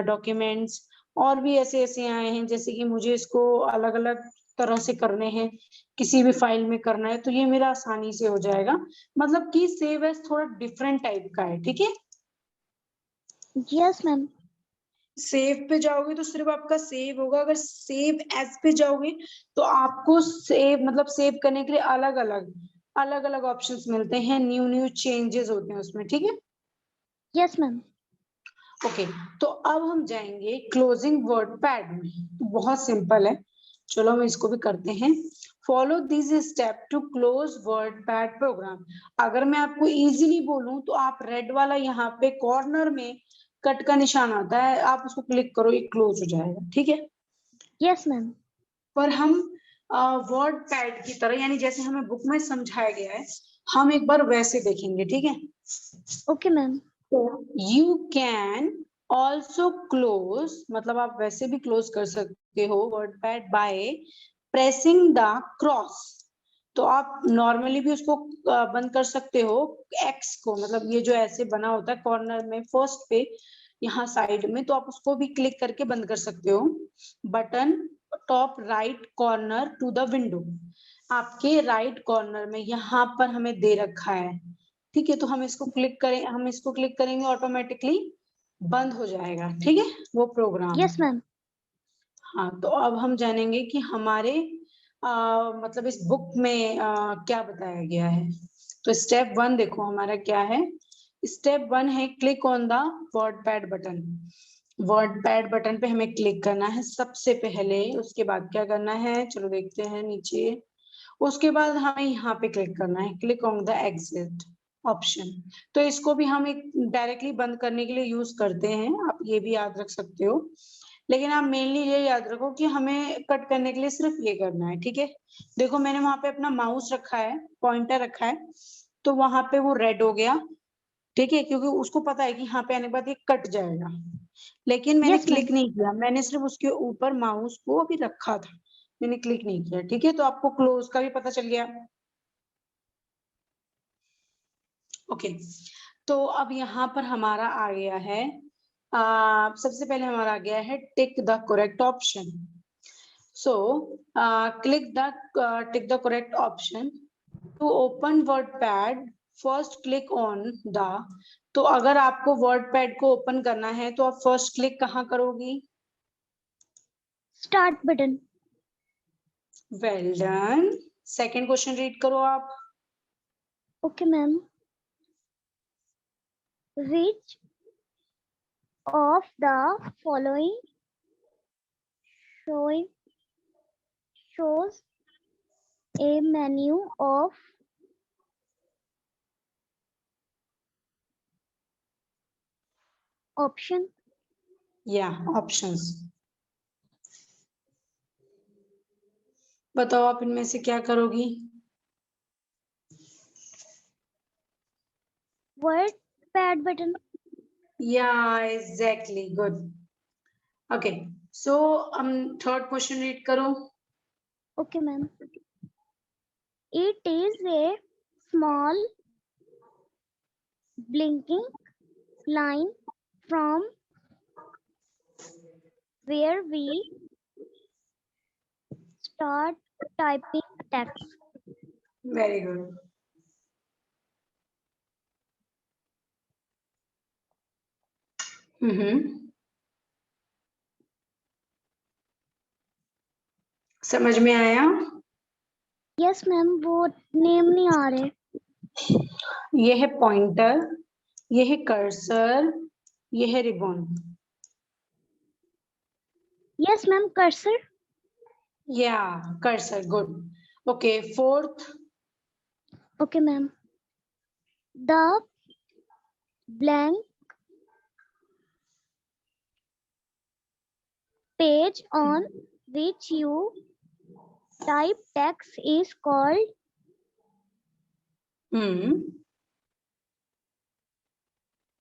डॉक्यूमेंट्स, और भी ऐसे ऐसे आए हैं, जैसे कि मुझे इसको अलग अलग तरह से करने हैं, किसी भी फाइल में करना है तो ये मेरा आसानी से हो जाएगा। मतलब कि सेव एज थोड़ा डिफरेंट टाइप का है, ठीक है। Yes, ma'am. सेव पे जाओगे तो सिर्फ आपका सेव होगा, अगर सेव एज पे जाओगे तो आपको सेव मतलब सेव करने के लिए अलग अलग ऑप्शंस मिलते हैं, न्यू न्यू चेंजेस होते हैं उसमें, ठीक है। Yes, ma'am. ओके, तो अब हम जाएंगे क्लोजिंग वर्ड पैड में। तो बहुत सिंपल है, चलो हम इसको भी करते हैं। Follow this step to close WordPad program. अगर मैं आपको इजीली बोलूं तो आप रेड वाला यहाँ पे कॉर्नर में कट का निशान आता है, आप उसको क्लिक करो, ये क्लोज हो जाएगा, ठीक है। Yes, ma'am. पर हम वर्ड पैड की तरह, यानी जैसे हमें बुक में समझाया गया है, हम एक बार वैसे देखेंगे, ठीक है। Okay, ma'am. You can also close, मतलब आप वैसे भी क्लोज कर सकते हो word pad by pressing the cross. तो आप नॉर्मली भी उसको बंद कर सकते हो, एक्स को, मतलब ये जो ऐसे बना होता है कॉर्नर में फर्स्ट पे यहाँ साइड में, तो आप उसको भी क्लिक करके बंद कर सकते हो। Button top right corner to the window, आपके राइट कॉर्नर में यहाँ पर हमें दे रखा है, ठीक है। तो हम इसको क्लिक करें, हम इसको क्लिक करेंगे ऑटोमेटिकली बंद हो जाएगा, ठीक है वो प्रोग्राम। Yes, ma'am. हाँ, तो अब हम जानेंगे कि हमारे मतलब इस बुक में क्या बताया गया है। तो स्टेप 1 देखो हमारा क्या है। स्टेप 1 है click on the word pad button. Word pad button पे हमें क्लिक करना है सबसे पहले, उसके बाद क्या करना है चलो देखते हैं नीचे। उसके बाद हमें यहाँ पे क्लिक करना है, click on the exit option. तो इसको भी हम एक डायरेक्टली बंद करने के लिए यूज करते हैं, आप ये भी याद रख सकते हो, लेकिन आप मेनली ये याद रखो कि हमें कट करने के लिए सिर्फ ये करना है, ठीक है। देखो मैंने वहां पे अपना माउस रखा है, पॉइंटर रखा है, तो वहां पे वो रेड हो गया, ठीक है, क्योंकि उसको पता है कि यहाँ पे आने के बाद ये कट जाएगा, लेकिन मैंने Yes, ma'am. क्लिक नहीं किया, मैंने सिर्फ उसके ऊपर माउस को अभी रखा था, मैंने क्लिक नहीं किया, ठीक है। तो आपको क्लोज का भी पता चल गया। ओके, तो अब यहाँ पर हमारा आ गया है सबसे पहले हमारा आ गया है tick the correct option. So click the tick the correct option to open WordPad, first click on the. तो अगर आपको वर्ड पैड को ओपन करना है तो आप फर्स्ट क्लिक कहाँ करोगी? Start button. Well done. Second question read करो आप। Okay, ma'am. Which of the following shows a menu of option? या ऑप्शंस बताओ, आप इनमें से क्या करोगी? Word pad button. Yeah, exactly. Good. Okay. So, third question read करो. Okay, ma'am. It is a small blinking line from where we start typing text. Very good. समझ में आया? Yes, ma'am. वो नेम नहीं आ रहे. ये है पॉइंटर, ये है कर्सर, ये है रिबन। Yes, ma'am. Cursor. या cursor, good. Okay, fourth. Okay, ma'am. The blank page on which you type text is called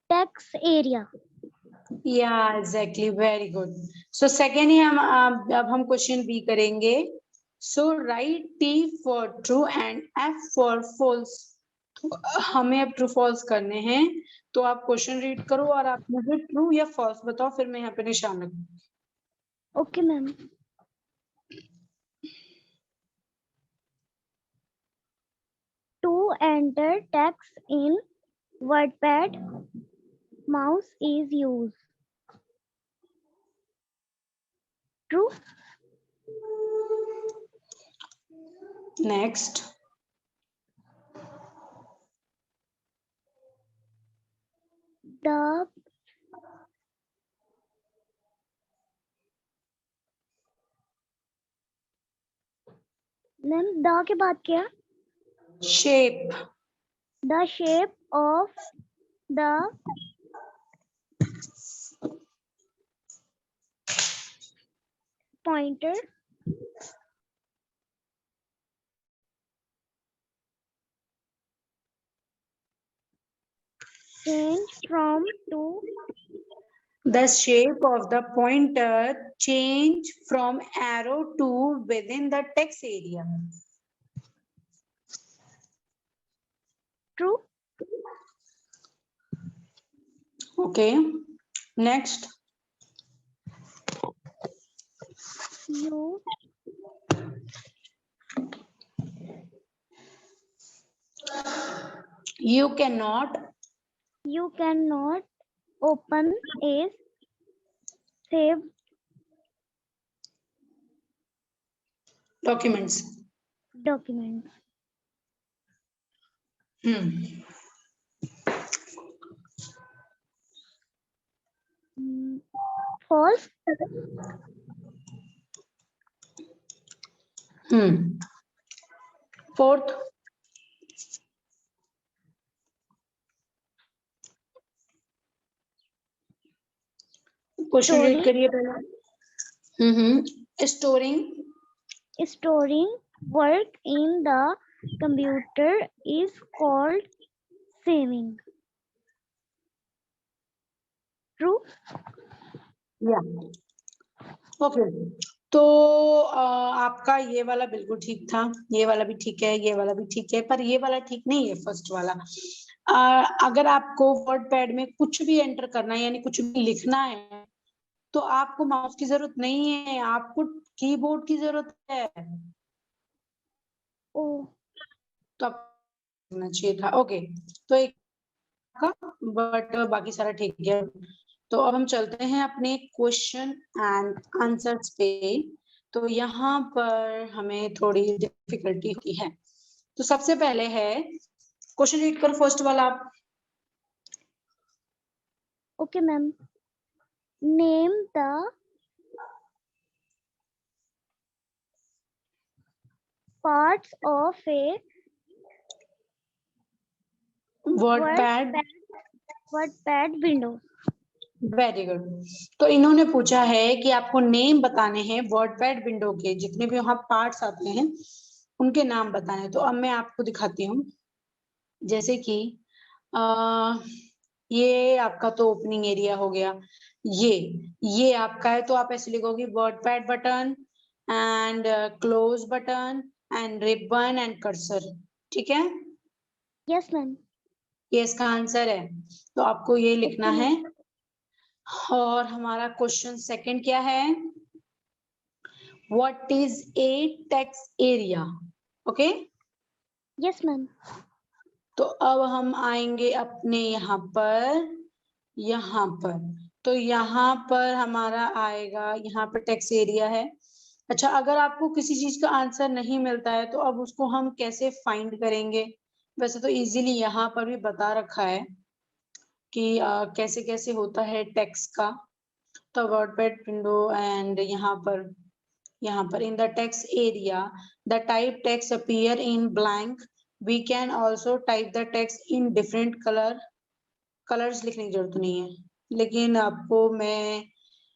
text area. Yeah, exactly. Very good. So second ही हम अब हम क्वेश्चन बी करेंगे. So write T for true and F for false. तो हमें अब true false करने हैं. तो आप क्वेश्चन रीड करो और आप मुझे ट्रू या फॉल्स बताओ, फिर मैं यहाँ पे निशान रखूंगी. Okay, ma'am. To enter text in WordPad, mouse is used. True. Next. The ma'am, the के बाद क्या? Shape. The shape of the pointer change from to The shape of the pointer change from arrow to within the text area. true. Okay. Next. You cannot open a saved documents. document. False. Fourth. Question read करिए पहले. Storing work in the computer is called saving. True. Yeah. Okay. तो आपका ये वाला बिल्कुल ठीक था, ये वाला भी ठीक है, ये वाला भी ठीक है, पर ये वाला ठीक नहीं है फर्स्ट वाला. अगर आपको वर्ड पैड में कुछ भी एंटर करना है यानी कुछ भी लिखना है तो आपको माउस की जरूरत नहीं है, आपको कीबोर्ड की जरूरत है. तो आपको चाहिए था. ओके. तो एक का बट बाकी सारा ठीक है. तो अब हम चलते हैं अपने क्वेश्चन एंड आंसर्स पे. तो यहाँ पर हमें थोड़ी डिफिकल्टी होती है. तो सबसे पहले है क्वेश्चन रीड करो फर्स्ट वाला आप. Okay ma'am. Name the parts of A WordPad window. Very good. तो इन्होंने पूछा है कि आपको नेम बताने हैं वर्डपैड विंडो के, जितने भी वहां पार्ट्स आते हैं उनके नाम बताने हैं. तो अब मैं आपको दिखाती हूँ. जैसे कि ये आपका तो ओपनिंग एरिया हो गया. ये आपका है तो आप ऐसे लिखोगे WordPad button and close button and ribbon and cursor. ठीक है. Yes ma'am. ये इसका आंसर है. तो आपको ये लिखना है. और हमारा क्वेश्चन सेकंड क्या है? What is a text area? Okay. Yes ma'am. तो अब हम आएंगे अपने यहाँ पर. तो यहाँ पर हमारा आएगा, यहाँ पर टेक्स्ट एरिया है. अच्छा, अगर आपको किसी चीज का आंसर नहीं मिलता है तो अब उसको हम कैसे फाइंड करेंगे? वैसे तो इजीली यहाँ पर भी बता रखा है कि कैसे कैसे होता है टेक्स्ट का. तो वर्डपैड विंडो एंड यहाँ पर यहाँ पर in the text area the type text appear in blank, we can also type the text in different colours लिखने की जरूरत नहीं है, लेकिन आपको मैं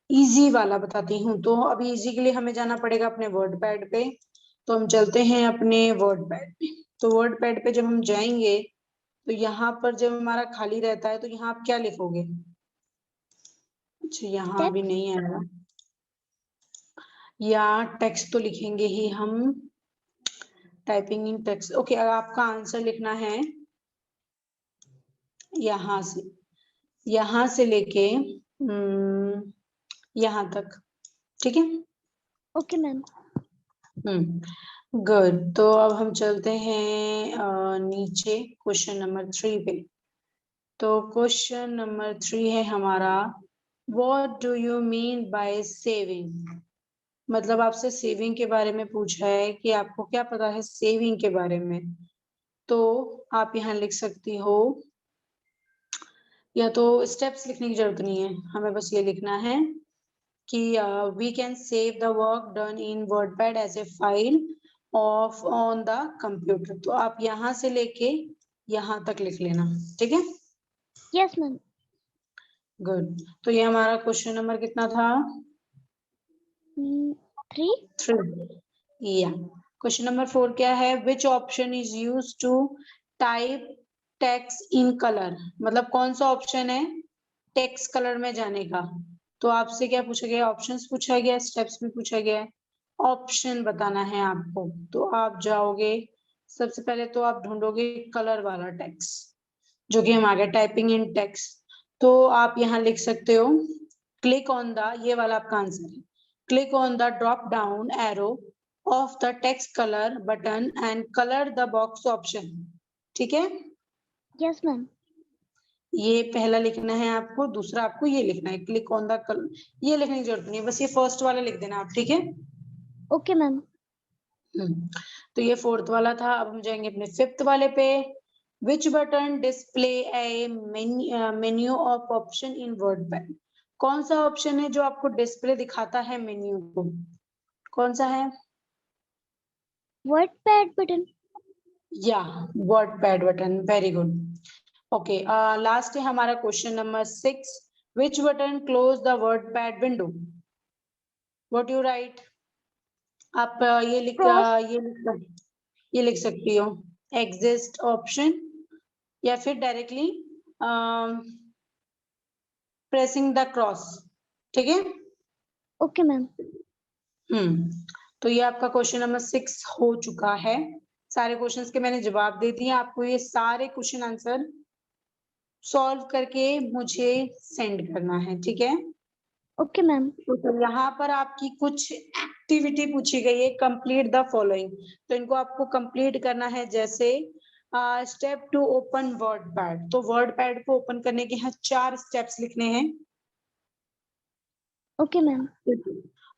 इजी वाला बताती हूँ। तो अभी इजी के लिए हमें जाना पड़ेगा अपने वर्ड पैड पे, तो हम चलते हैं अपने वर्ड पैड पे। तो वर्ड पैड पे जब हम जाएंगे तो यहाँ पर जब हमारा खाली रहता है तो यहाँ आप क्या लिखोगे? अच्छा यहाँ भी टेक्स्ट। नहीं आएगा, या टेक्स्ट तो लिखेंगे ही हम, टाइपिंग इन टेक्स्ट। ओके, अगर आपका आंसर लिखना है यहाँ से लेके यहाँ तक, ठीक है? Okay ma'am. गुड। तो अब हम चलते हैं नीचे क्वेश्चन नंबर 3 पे। तो क्वेश्चन नंबर 3 है हमारा, what do you mean by saving? मतलब आपसे सेविंग के बारे में पूछा है कि आपको क्या पता है सेविंग के बारे में। तो आप यहाँ लिख सकती हो, या तो स्टेप्स लिखने की जरूरत नहीं है, हमें बस ये लिखना है कि we can save the work done in WordPad as a file of on the computer. तो आप यहाँ से लेके यहाँ तक लिख लेना, ठीक है? Yes ma'am. गुड। तो ये हमारा क्वेश्चन नंबर कितना था? 3। या क्वेश्चन नंबर 4 क्या है? Which option is use to type text in colour? मतलब कौन सा ऑप्शन है टेक्स्ट कलर में जाने का? तो आपसे क्या पूछा गया? ऑप्शंस पूछा गया, स्टेप्स भी पूछा गया है, ऑप्शन बताना है आपको। तो आप जाओगे, सबसे पहले तो आप ढूंढोगे कलर वाला टेक्स्ट, जो कि हम आ गए टाइपिंग इन टेक्स्ट। तो आप यहाँ लिख सकते हो, क्लिक ऑन द, ये वाला आपका आंसर है, click on the drop down arrow of the text colour button and colour the box option, ठीक है? Yes ma'am. ये पहला लिखना है आपको, दूसरा आपको ये लिखना है क्लिक ऑन द कलर, ये लिखने की जरूरत नहीं है, बस ये फर्स्ट वाला लिख देना आप, ठीक है? Okay ma'am. तो ये 4th वाला था। अब हम जाएंगे अपने 5th वाले पे। Which button display a menu of option in WordPad? कौन सा ऑप्शन है जो आपको डिस्प्ले दिखाता है मेन्यू को? कौन सा है? WordPad button. Yeah WordPad button, very good. Okay, last है हमारा question number 6। Which button close the WordPad window? What you write? आप क्रॉस। ये लिख सकती हो, एग्जिस्ट ऑप्शन, या फिर डायरेक्टली प्रेसिंग द क्रॉस, ठीक है? Okay ma'am. तो ये आपका क्वेश्चन नंबर 6 हो चुका है। सारे क्वेश्चंस के मैंने जवाब दे दिए, आपको ये सारे क्वेश्चन आंसर सॉल्व करके मुझे सेंड करना है, ठीक है? Okay ma'am. तो यहाँ पर आपकी कुछ एक्टिविटी पूछी गई है, कंप्लीट द फॉलोइंग। तो इनको आपको कंप्लीट करना है, जैसे step to open WordPad. तो वर्ड पैड को ओपन करने के यहाँ 4 स्टेप्स लिखने हैं। Okay ma'am.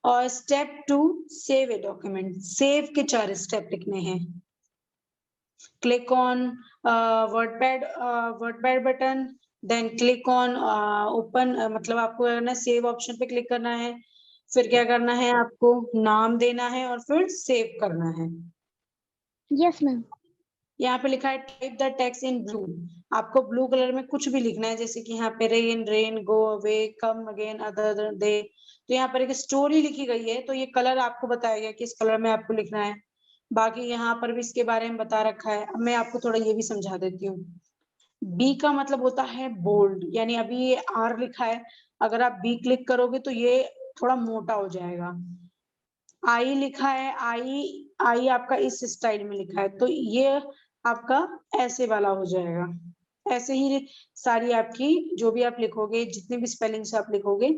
और step to save a document, save के 4 स्टेप लिखने हैं। Click on WordPad button, then click on open, मतलब आपको करना सेव ऑप्शन पे क्लिक करना है, फिर क्या करना है, आपको नाम देना है और फिर सेव करना है। Yes ma'am. यहाँ पे लिखा है type the text in blue, आपको ब्लू कलर में कुछ भी लिखना है, जैसे कि यहाँ पे rain go away come again other day. तो यहाँ पर एक स्टोरी लिखी गई है, तो ये कलर आपको बताया गया किस कलर में आपको लिखना है। बाकी यहाँ पर भी इसके बारे में बता रखा है। अब मैं आपको थोड़ा ये भी समझा देती हूँ। बी का मतलब होता है बोल्ड, यानी अभी ये आर लिखा है, अगर आप बी क्लिक करोगे तो ये थोड़ा मोटा हो जाएगा। आई लिखा है, आई आपका इस स्टाइल में लिखा है, तो ये आपका ऐसे वाला हो जाएगा। ऐसे ही सारी आपकी जो भी आप लिखोगे, जितने भी स्पेलिंग से आप लिखोगे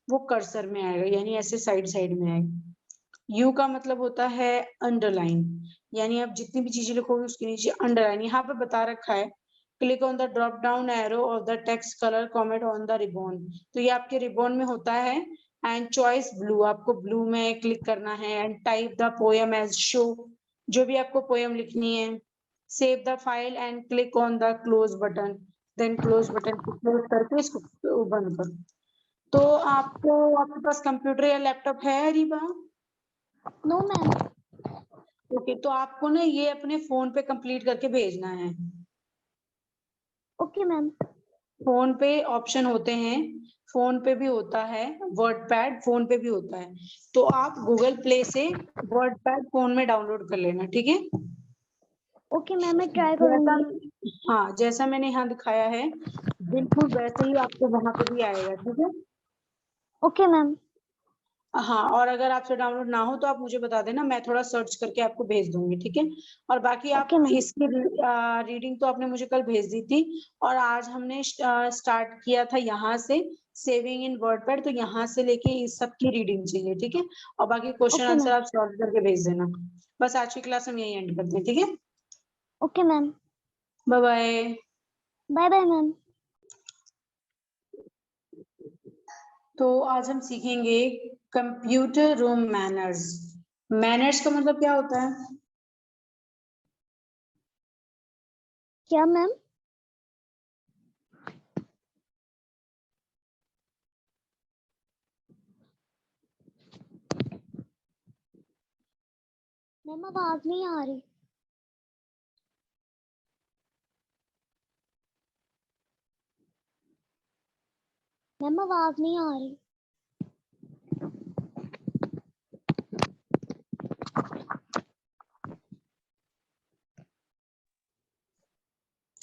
वो कर्सर में आएगा, यानी ऐसे साइड साइड में आएगा। यू का मतलब होता है अंडरलाइन, यानी आप जितनी भी चीजें लिखोगे उसके नीचे अंडरलाइन। यहाँ पे बता रखा है click on the drop down arrow of the text colour comment on the ribbon, तो ये आपके रिबॉन में होता है। एंड चॉइस ब्लू, आपको ब्लू में क्लिक करना है। And type the poem as show, जो भी आपको पोएम लिखनी है। Save the file and click on the close button, then close button को क्लोज करके इसको बंद करो। तो आपको, आपके पास कंप्यूटर या लैपटॉप है रीबा? No ma'am. ओके, तो आपको ना ये अपने फोन पे कंप्लीट करके भेजना है। Okay ma'am. फोन पे ऑप्शन होते हैं, फोन पे भी होता है वर्ड पैड, फोन पे भी होता है, तो आप गूगल प्ले से वर्ड पैड फोन में डाउनलोड कर लेना, ठीक है। ओके मैम, मैं ट्राई जैसा, करूंगी। हाँ जैसा मैंने यहाँ दिखाया है बिल्कुल वैसे ही आपको वहां पे भी आएगा, ठीक है। Okay ma'am. हाँ, और अगर आपसे डाउनलोड ना हो तो आप मुझे बता देना, मैं थोड़ा सर्च करके आपको भेज दूंगी, ठीक है। और बाकी आप ओके मैम। इसकी रीडिंग तो आपने मुझे कल भेज दी थी, और आज हमने स्टार्ट किया था यहाँ से सेविंग इन वर्डपैड, तो यहाँ से लेके इस सब की रीडिंग चाहिए, ठीक है। और बाकी क्वेश्चन ओके आंसर मैम। आप सॉल्व करके भेज देना। बस आज की क्लास हम यही एंड करते हैं, ठीक है। Okay ma'am. Bye bye. Bye bye ma'am. तो आज हम सीखेंगे कंप्यूटर रूम मैनर्स। मैनर्स का मतलब क्या होता है? क्या मैम? मैम आवाज नहीं आ रही। मैम आवाज नहीं आ रही।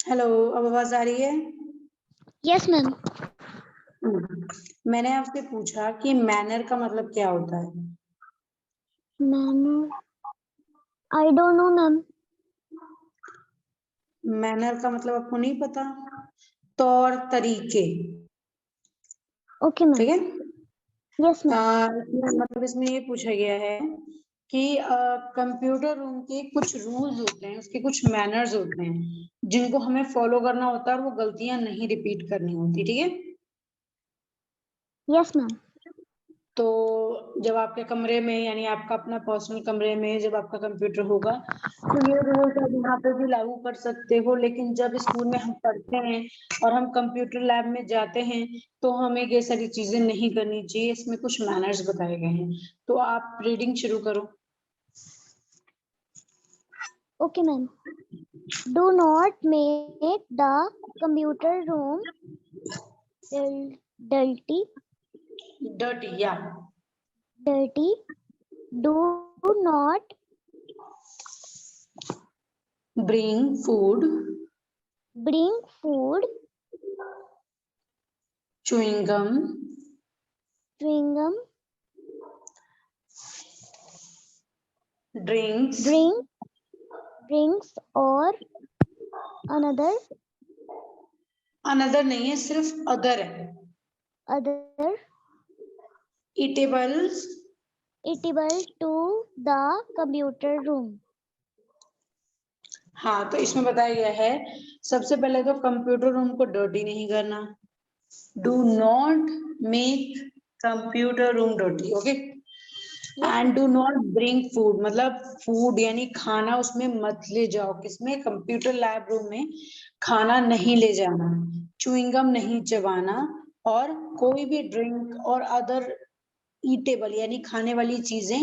हेलो, अब आवाज आ रही है? Yes ma'am. मैंने आपसे पूछा कि मैनर का मतलब क्या होता है। Ma'am I don't know ma'am. Manner का मतलब आपको नहीं पता? तौर तरीके, ओके ठीक मैम। है। Yes ma'am. मतलब इसमें ये पूछा गया है कि कंप्यूटर रूम के कुछ रूल्स होते हैं, उसके कुछ मैनर्स होते हैं जिनको हमें फॉलो करना होता है और वो गलतियां नहीं रिपीट करनी होती, ठीक है। Yes ma'am. तो जब आपके कमरे में, यानी आपका अपना पर्सनल कमरे में जब आपका कंप्यूटर होगा तो ये रूल्स आप यहाँ पे भी लागू कर सकते हो, लेकिन जब स्कूल में हम पढ़ते हैं और हम कंप्यूटर लैब में जाते हैं तो हमें ये सारी चीजें नहीं करनी चाहिए। इसमें कुछ मैनर्स बताए गए हैं, तो आप रीडिंग शुरू करो। Okay ma'am. Do not make the computer room dirty. Dirty या Dirty. Do not bring food, bring food, chewing gum, chewing gum, drinks. drinks or another another नहीं है, सिर्फ अदर है। other eatables. eatable to the computer room. हाँ, तो इसमें बताया गया है सबसे पहले तो कंप्यूटर रूम को डर्टी नहीं करना। Do not make computer room dirty, okay. Yes and ma'am. Do not bring food, मतलब फूड यानी खाना उसमें मत ले जाओ, किसमें? कंप्यूटर लैब रूम में खाना नहीं ले जाना, च्युइंगम नहीं चबाना, और कोई भी ड्रिंक और अदर ईटेबल यानी खाने वाली चीजें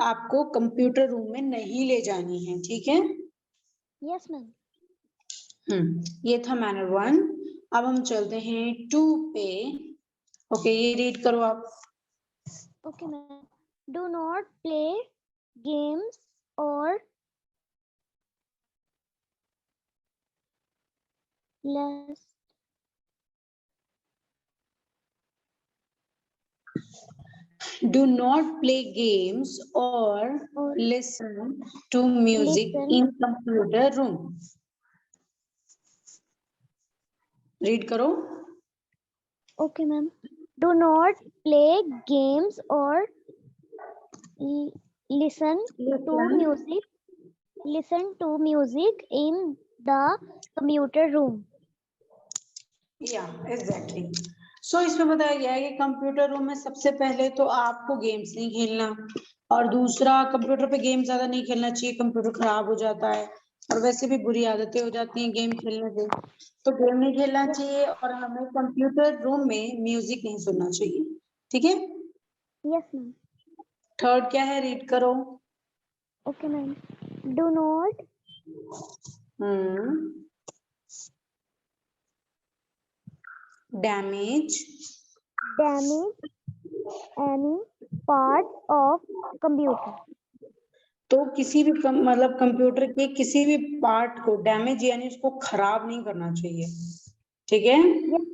आपको कंप्यूटर रूम में नहीं ले जानी है, ठीक है। Yes ma'am. ये था मैनर 1। अब हम चलते हैं 2 पे। ओके, ये रीड करो आप। Okay ma'am. Do not play games or less. Do not play games or Or listen to music listen. in computer room. Read करो। Okay ma'am. Do not play games or listen to music. Listen to music in the computer room. या exactly. सो इसमें बताया गया है कि computer room में सबसे पहले तो आपको गेम्स नहीं खेलना, और दूसरा कंप्यूटर पे गेम ज्यादा नहीं खेलना चाहिए, कंप्यूटर खराब हो जाता है और वैसे भी बुरी आदतें हो जाती हैं गेम खेलने से, तो गेम नहीं खेलना चाहिए। और हमें कंप्यूटर रूम में म्यूजिक नहीं सुनना चाहिए, ठीक है। Yes ma'am. थर्ड क्या है, रीड करो। Okay, ma'am. Do not damage damage any part of computer. तो किसी भी मतलब कंप्यूटर के किसी भी पार्ट को डैमेज यानी उसको खराब नहीं करना चाहिए, ठीक है। Yes.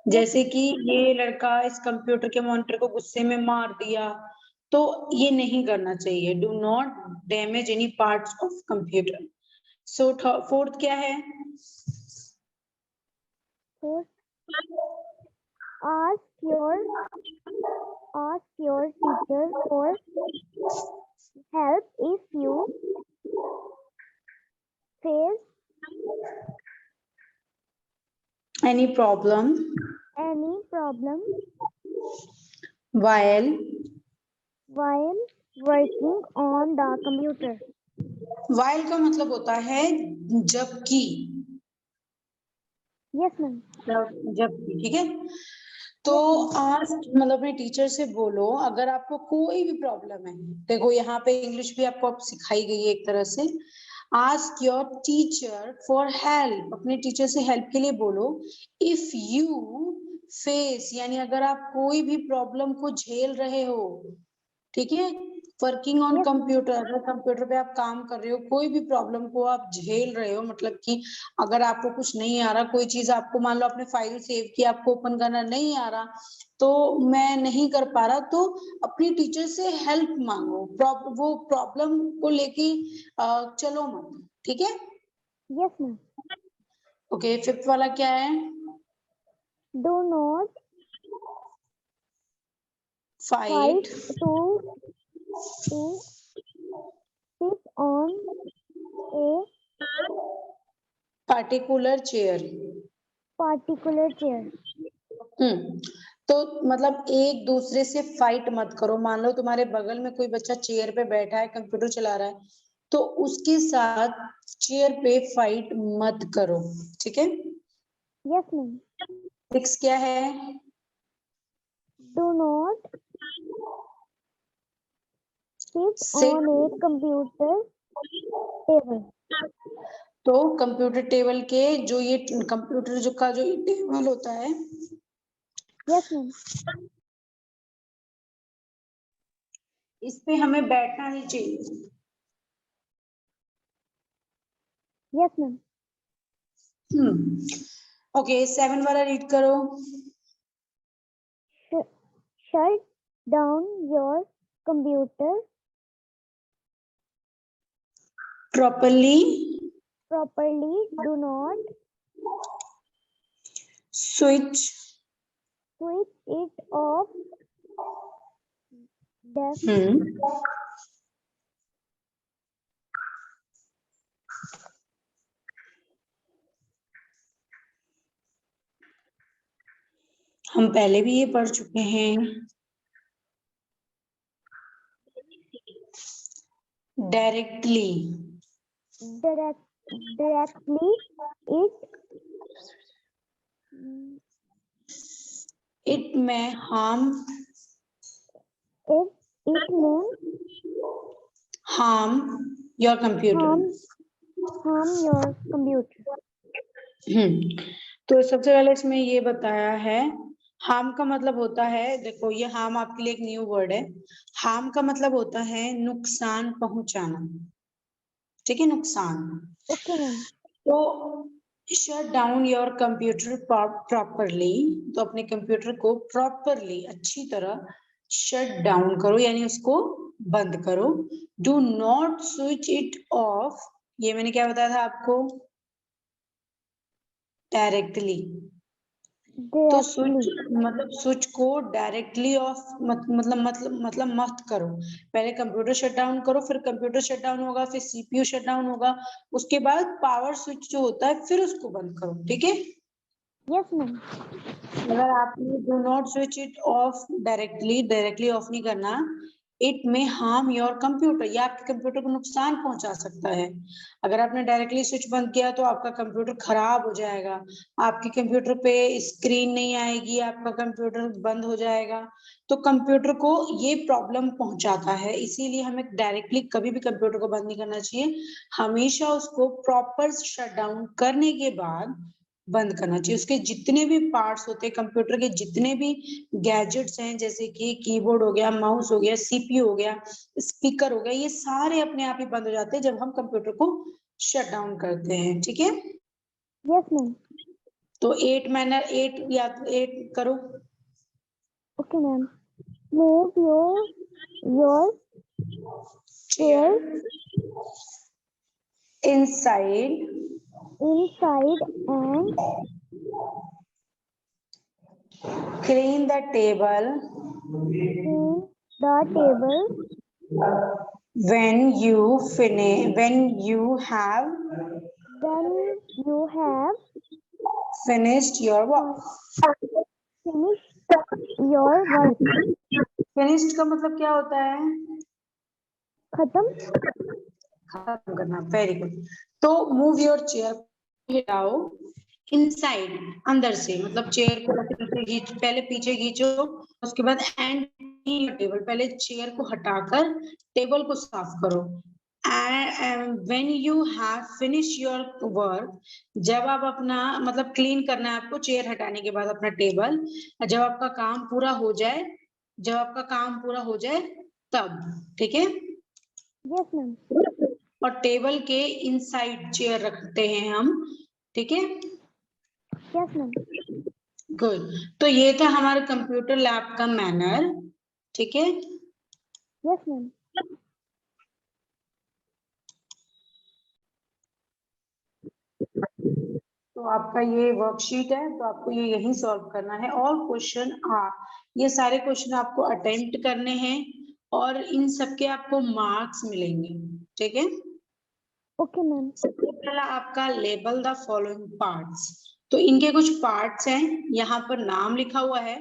जैसे कि ये लड़का इस कंप्यूटर के मॉनिटर को गुस्से में मार दिया, तो ये नहीं करना चाहिए। Do not damage any parts of computer. So fourth क्या है? Fourth, ask your teacher for help if you face any problem any problem while working on the computer. while का मतलब होता है जबकि। Yes, ma'am. जबकि, ठीक है। तो आज मतलब अपने टीचर से बोलो अगर आपको कोई भी प्रॉब्लम है। देखो यहाँ पे इंग्लिश भी आपको सिखाई गई है एक तरह से। Ask your teacher for help, अपने टीचर से हेल्प के लिए बोलो। इफ यू फेस यानी अगर आप कोई भी प्रॉब्लम को झेल रहे हो, ठीक है। Working on Yes, ma'am. Computer, अगर कंप्यूटर पे आप काम कर रहे हो, कोई भी प्रॉब्लम को आप झेल रहे हो, मतलब कि अगर आपको कुछ नहीं आ रहा, कोई चीज आपको मान लो आपने फाइल सेव की, आपको ओपन करना नहीं आ रहा, तो मैं नहीं कर पा रहा, तो अपनी टीचर से हेल्प मांगो। वो प्रॉब्लम को लेके चलो मत, ठीक है। Yes, ma'am. ओके, फिफ्थ वाला क्या है? Do not fight to sit on a particular chair. particular chair. तो मतलब एक दूसरे से फाइट मत करो। मान लो तुम्हारे बगल में कोई बच्चा चेयर पे बैठा है, कंप्यूटर चला रहा है, तो उसके साथ चेयर पे फाइट मत करो, ठीक है। Yes, ma'am. सिक्स क्या है? Do not sit six on a computer table. तो कंप्यूटर टेबल के जो ये कंप्यूटर जो का जो टेबल होता है, Yes, ma'am. इस पे हमें बैठना नहीं चाहिए। Yes, ma'am. ओके, 7 वाला रीड करो। Shut down your computer properly properly. Do not switch it off. हम पहले भी ये पढ़ चुके हैं। Directly it may harm your computer. harm your computer. तो सबसे पहले इसमें ये बताया है, हार्म का मतलब होता है, देखो ये हार्म आपके लिए एक न्यू वर्ड है। हार्म का मतलब होता है नुकसान पहुंचाना, ठीक है, नुकसान। Okay, ma'am. तो shut down your computer properly, तो अपने कंप्यूटर को प्रॉपरली अच्छी तरह शट डाउन करो यानी उसको बंद करो। Do not switch it of, ये मैंने क्या बताया था आपको? डायरेक्टली। तो स्विच मतलब स्विच को डायरेक्टली ऑफ मतलब मत करो। पहले कंप्यूटर शट डाउन करो, फिर कंप्यूटर शट डाउन होगा, फिर सीपीयू शट डाउन होगा, उसके बाद पावर स्विच जो होता है फिर उसको बंद करो, ठीक है। Yes, ma'am. अगर आपने do not switch it of directly of नहीं करना, इट में हार्म योर कंप्यूटर, या आपके कंप्यूटर को नुकसान पहुंचा सकता है। अगर आपने डायरेक्टली स्विच बंद किया तो आपका कंप्यूटर खराब हो जाएगा, आपके कंप्यूटर पे स्क्रीन नहीं आएगी, आपका कंप्यूटर बंद हो जाएगा। तो कंप्यूटर को ये प्रॉब्लम पहुंचाता है, इसीलिए हमें डायरेक्टली कभी भी कंप्यूटर को बंद नहीं करना चाहिए, हमेशा उसको प्रॉपर शट डाउन करने के बाद बंद करना चाहिए। उसके जितने भी पार्ट्स होते हैं कंप्यूटर के, जितने भी गैजेट्स हैं, जैसे कि कीबोर्ड हो गया, माउस हो गया, सीपीयू हो गया, स्पीकर हो गया, ये सारे अपने आप ही बंद हो जाते हैं जब हम कंप्यूटर को शट डाउन करते हैं। ठीक है, Yes, ma'am. तो 8 मैनर 8 या तो 8 करो। Okay, ma'am. Move your chair inside and clean the table clean the table when you have when you have finished your work। finished your work. Finished का मतलब क्या होता है? खत्म खत्म करना। Very good. तो मूव योर चेयर, हिलाओ इनसाइड, अंदर से, मतलब चेयर को पहले पीछे खींचो, उसके बाद एंड टेबल, पहले चेयर को हटाकर टेबल को साफ करो। When you have finish your work, जब आप अपना मतलब क्लीन करना है आपको चेयर हटाने के बाद अपना टेबल, जब आपका काम पूरा हो जाए, जब आपका काम पूरा हो जाए तब। ठीक है, Yes, ma'am. और टेबल के इनसाइड चेयर रखते हैं हम। ठीक है, Yes, ma'am. गुड। तो ये था हमारे कंप्यूटर लैब का मैनर। ठीक है, Yes, ma'am. तो आपका ये वर्कशीट है, तो आपको ये यही सॉल्व करना है। और क्वेश्चन ये सारे क्वेश्चन आपको अटेम्प्ट करने हैं और इन सबके आपको मार्क्स मिलेंगे। ठीक है, Okay, ma'am. सबसे पहला आपका लेबल द फॉलोइंग पार्ट्स। तो इनके कुछ पार्ट्स हैं, यहाँ पर नाम लिखा हुआ है।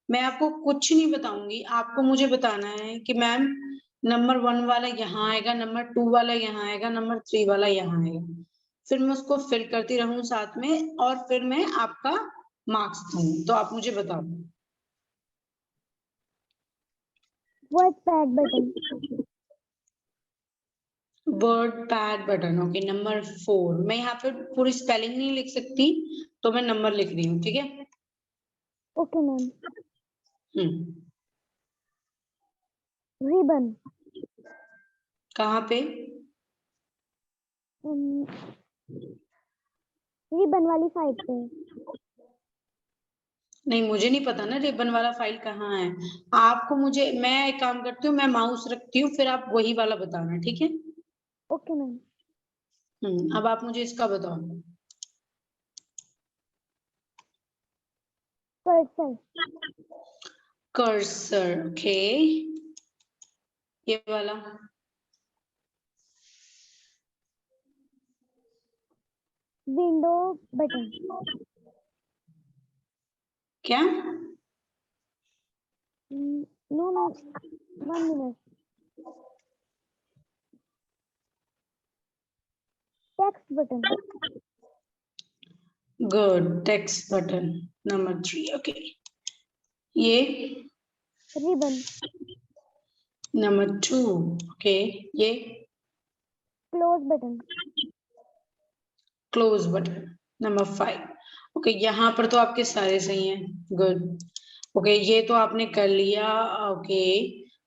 मैं आपको कुछ नहीं बताऊंगी, आपको मुझे बताना है कि मैम नंबर 1 वाला यहाँ आएगा, नंबर 2 वाला यहाँ आएगा, नंबर 3 वाला यहाँ आएगा। फिर मैं उसको फिल करती रहूं साथ में, और फिर मैं आपका मार्क्स दूं। तो आप मुझे बताओ। Word pad button. Word pad button, okay. Number 4, मैं यहाँ पे पूरी स्पेलिंग नहीं लिख सकती, तो मैं नंबर लिख रही हूँ। ठीक है, Okay, ma'am. हम्म। Ribbon. कहाँ पे? रिबन वाली साइड पे। नहीं, मुझे नहीं पता ना रिबन वाला फाइल कहाँ है। आपको मुझे, मैं एक काम करती हूँ, मैं माउस रखती हूँ, फिर आप वही वाला बताना। ठीक है, ओके मैम। अब आप मुझे इसका बताओ। कर्सर। Cursor, okay. ये वाला विंडो बटन। क्या? No ma'am, 1 minute. Text button. Good, text button number 3, okay. ये रिबन। Number 2, okay. ये close button. Close button number 5, okay. यहाँ पर तो आपके सारे सही हैं, गुड, ओके। ये तो आपने कर लिया, ओके।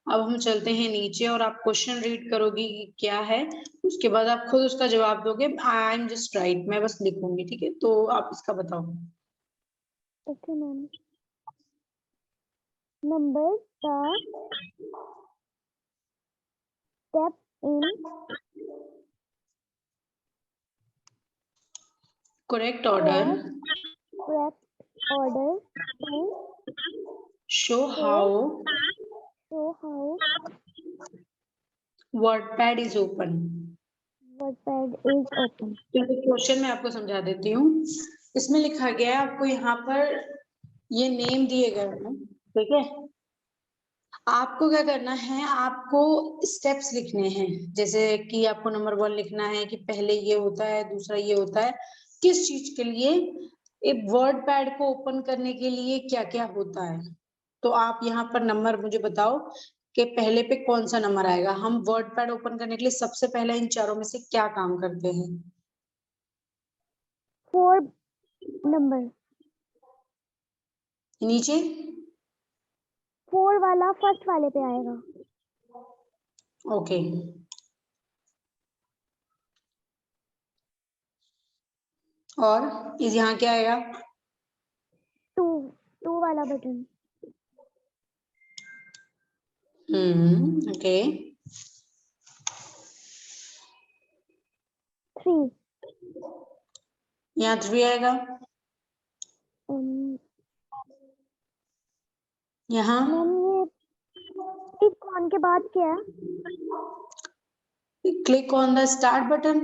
अब हम चलते हैं नीचे और आप क्वेश्चन रीड करोगी कि क्या है, उसके बाद आप खुद उसका जवाब दोगे। आई एम जस्ट राइट, मैं बस लिखूंगी। ठीक है, तो आप इसका बताओ। Okay ma'am. Number the step in correct order to show how WordPad is open. WordPad is open. Question मैं आपको समझा देती हूँ। इसमें लिखा गया है, आपको यहाँ पर ये नेम दिए गए हैं। ठीक है, आपको क्या करना है, आपको स्टेप्स लिखने हैं। जैसे कि आपको नंबर 1 लिखना है कि पहले ये होता है, दूसरा ये होता है, किस चीज के लिए, एक वर्ड पैड को ओपन करने के लिए क्या क्या होता है। तो आप यहाँ पर नंबर मुझे बताओ कि पहले पे कौन सा नंबर आएगा। हम वर्ड पैड ओपन करने के लिए सबसे पहले इन चारों में से क्या काम करते हैं? 4 नंबर, नीचे 4 वाला फर्स्ट वाले पे आएगा। ओके, और इस यहाँ क्या आएगा? 2 वाला बटन। ओके, 3 यहाँ 3 आएगा। यहाँ मैम ये क्लिक ऑन के बाद क्या है? Click on the start button.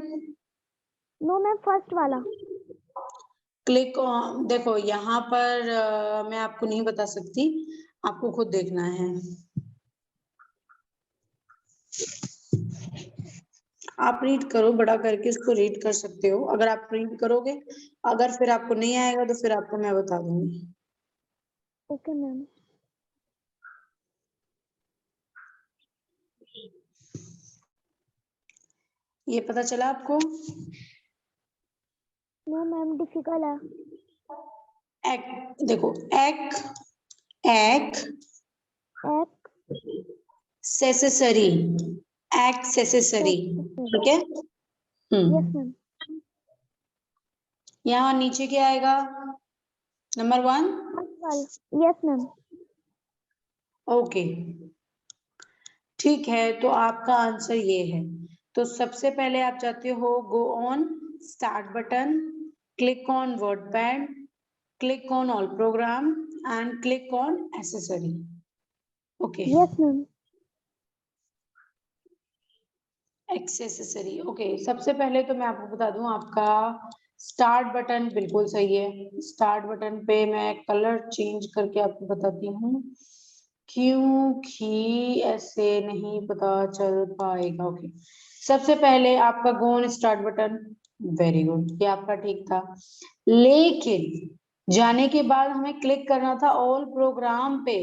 No ma'am, first वाला। क्लिक ऑन, देखो यहाँ पर मैं आपको नहीं बता सकती, आपको खुद देखना है। आप रीड करो, बड़ा करके इसको रीड कर सकते हो अगर आप रीड करोगे। अगर फिर आपको नहीं आएगा तो फिर आपको मैं बता दूंगी। Okay ma'am. ये पता चला आपको? नो मैम, डिफिकल्ट है। एक, देखो एक, एक एक सेसेसरी, एक्सेसरी, ठीक है। Yes ma'am. यहाँ नीचे क्या आएगा? नंबर 1। फर्स्ट वाला, यस मैम। ओके, ठीक है, तो आपका आंसर ये है। तो सबसे पहले आप जाते हो go on start button, click on word pad, click on all programme and click on accessory. Okay, yes ma'am. Accessory, okay. सबसे पहले तो मैं आपको बता दूं, आपका स्टार्ट बटन बिल्कुल सही है। स्टार्ट बटन पे मैं कलर चेंज करके आपको बताती हूँ, क्योंकि ऐसे नहीं पता चल पाएगा। ओके, सबसे पहले आपका go on start button, very good, ये आपका ठीक था। लेकिन जाने के बाद हमें क्लिक करना था ऑल प्रोग्राम पे,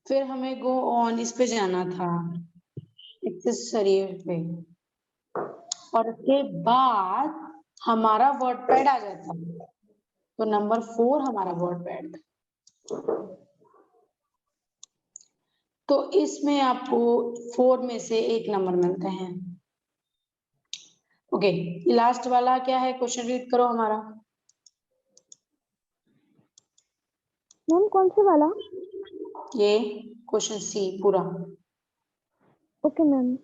फिर हमें गो ऑन इस पे जाना था, एक्सेसरी पे, और उसके बाद हमारा वर्ड पैड आ जाता। तो नंबर 4 हमारा वर्ड पैड था। तो इसमें आपको 4 में से 1 नंबर मिलते हैं। ओके, लास्ट वाला क्या है, क्वेश्चन रीड करो हमारा। मैम कौन से वाला? ये क्वेश्चन सी पूरा। Okay ma'am.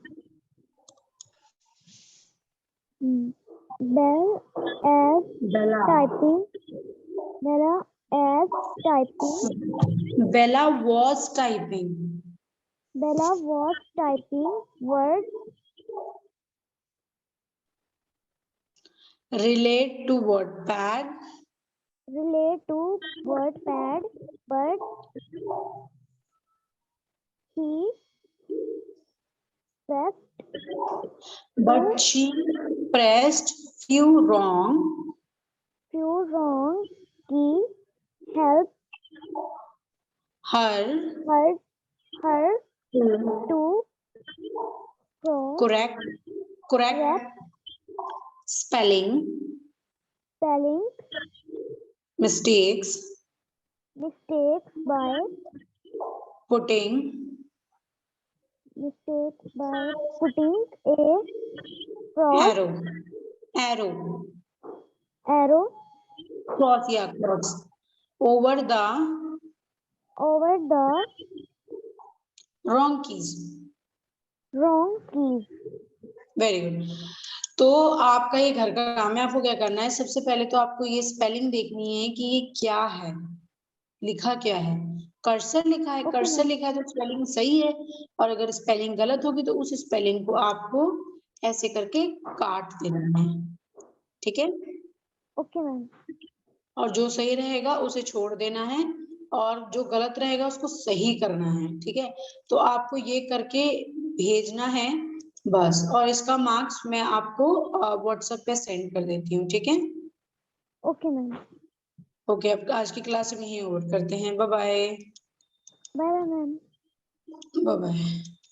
Bell as Bella, typing. Bella as typing. Bella was typing. Bella was typing words relate to WordPad, relate to WordPad, but he pressed but she pressed few wrong few wrong key help her her to correct correct spelling spelling mistakes by putting putting a cross arrow arrow cross, yeah, cross over the wrong keys। Very good. तो आपका ये घर का काम है, आपको क्या करना है, सबसे पहले तो आपको ये स्पेलिंग देखनी है कि ये क्या है, लिखा क्या है। कर्सर लिखा है, कर्सर लिखा है तो स्पेलिंग सही है, और अगर स्पेलिंग गलत होगी तो उस स्पेलिंग को आपको ऐसे करके काट देना है, ठीक है। Okay ma'am. और जो सही रहेगा उसे छोड़ देना है और जो गलत रहेगा उसको सही करना है, ठीक है। तो आपको ये करके भेजना है बस, और इसका मार्क्स मैं आपको व्हाट्सएप पे सेंड कर देती हूँ, ठीक है। Okay ma'am. ओके, अब आज की क्लास में ही ओवर करते हैं। Bye bye. Bye bye ma'am. Bye bye.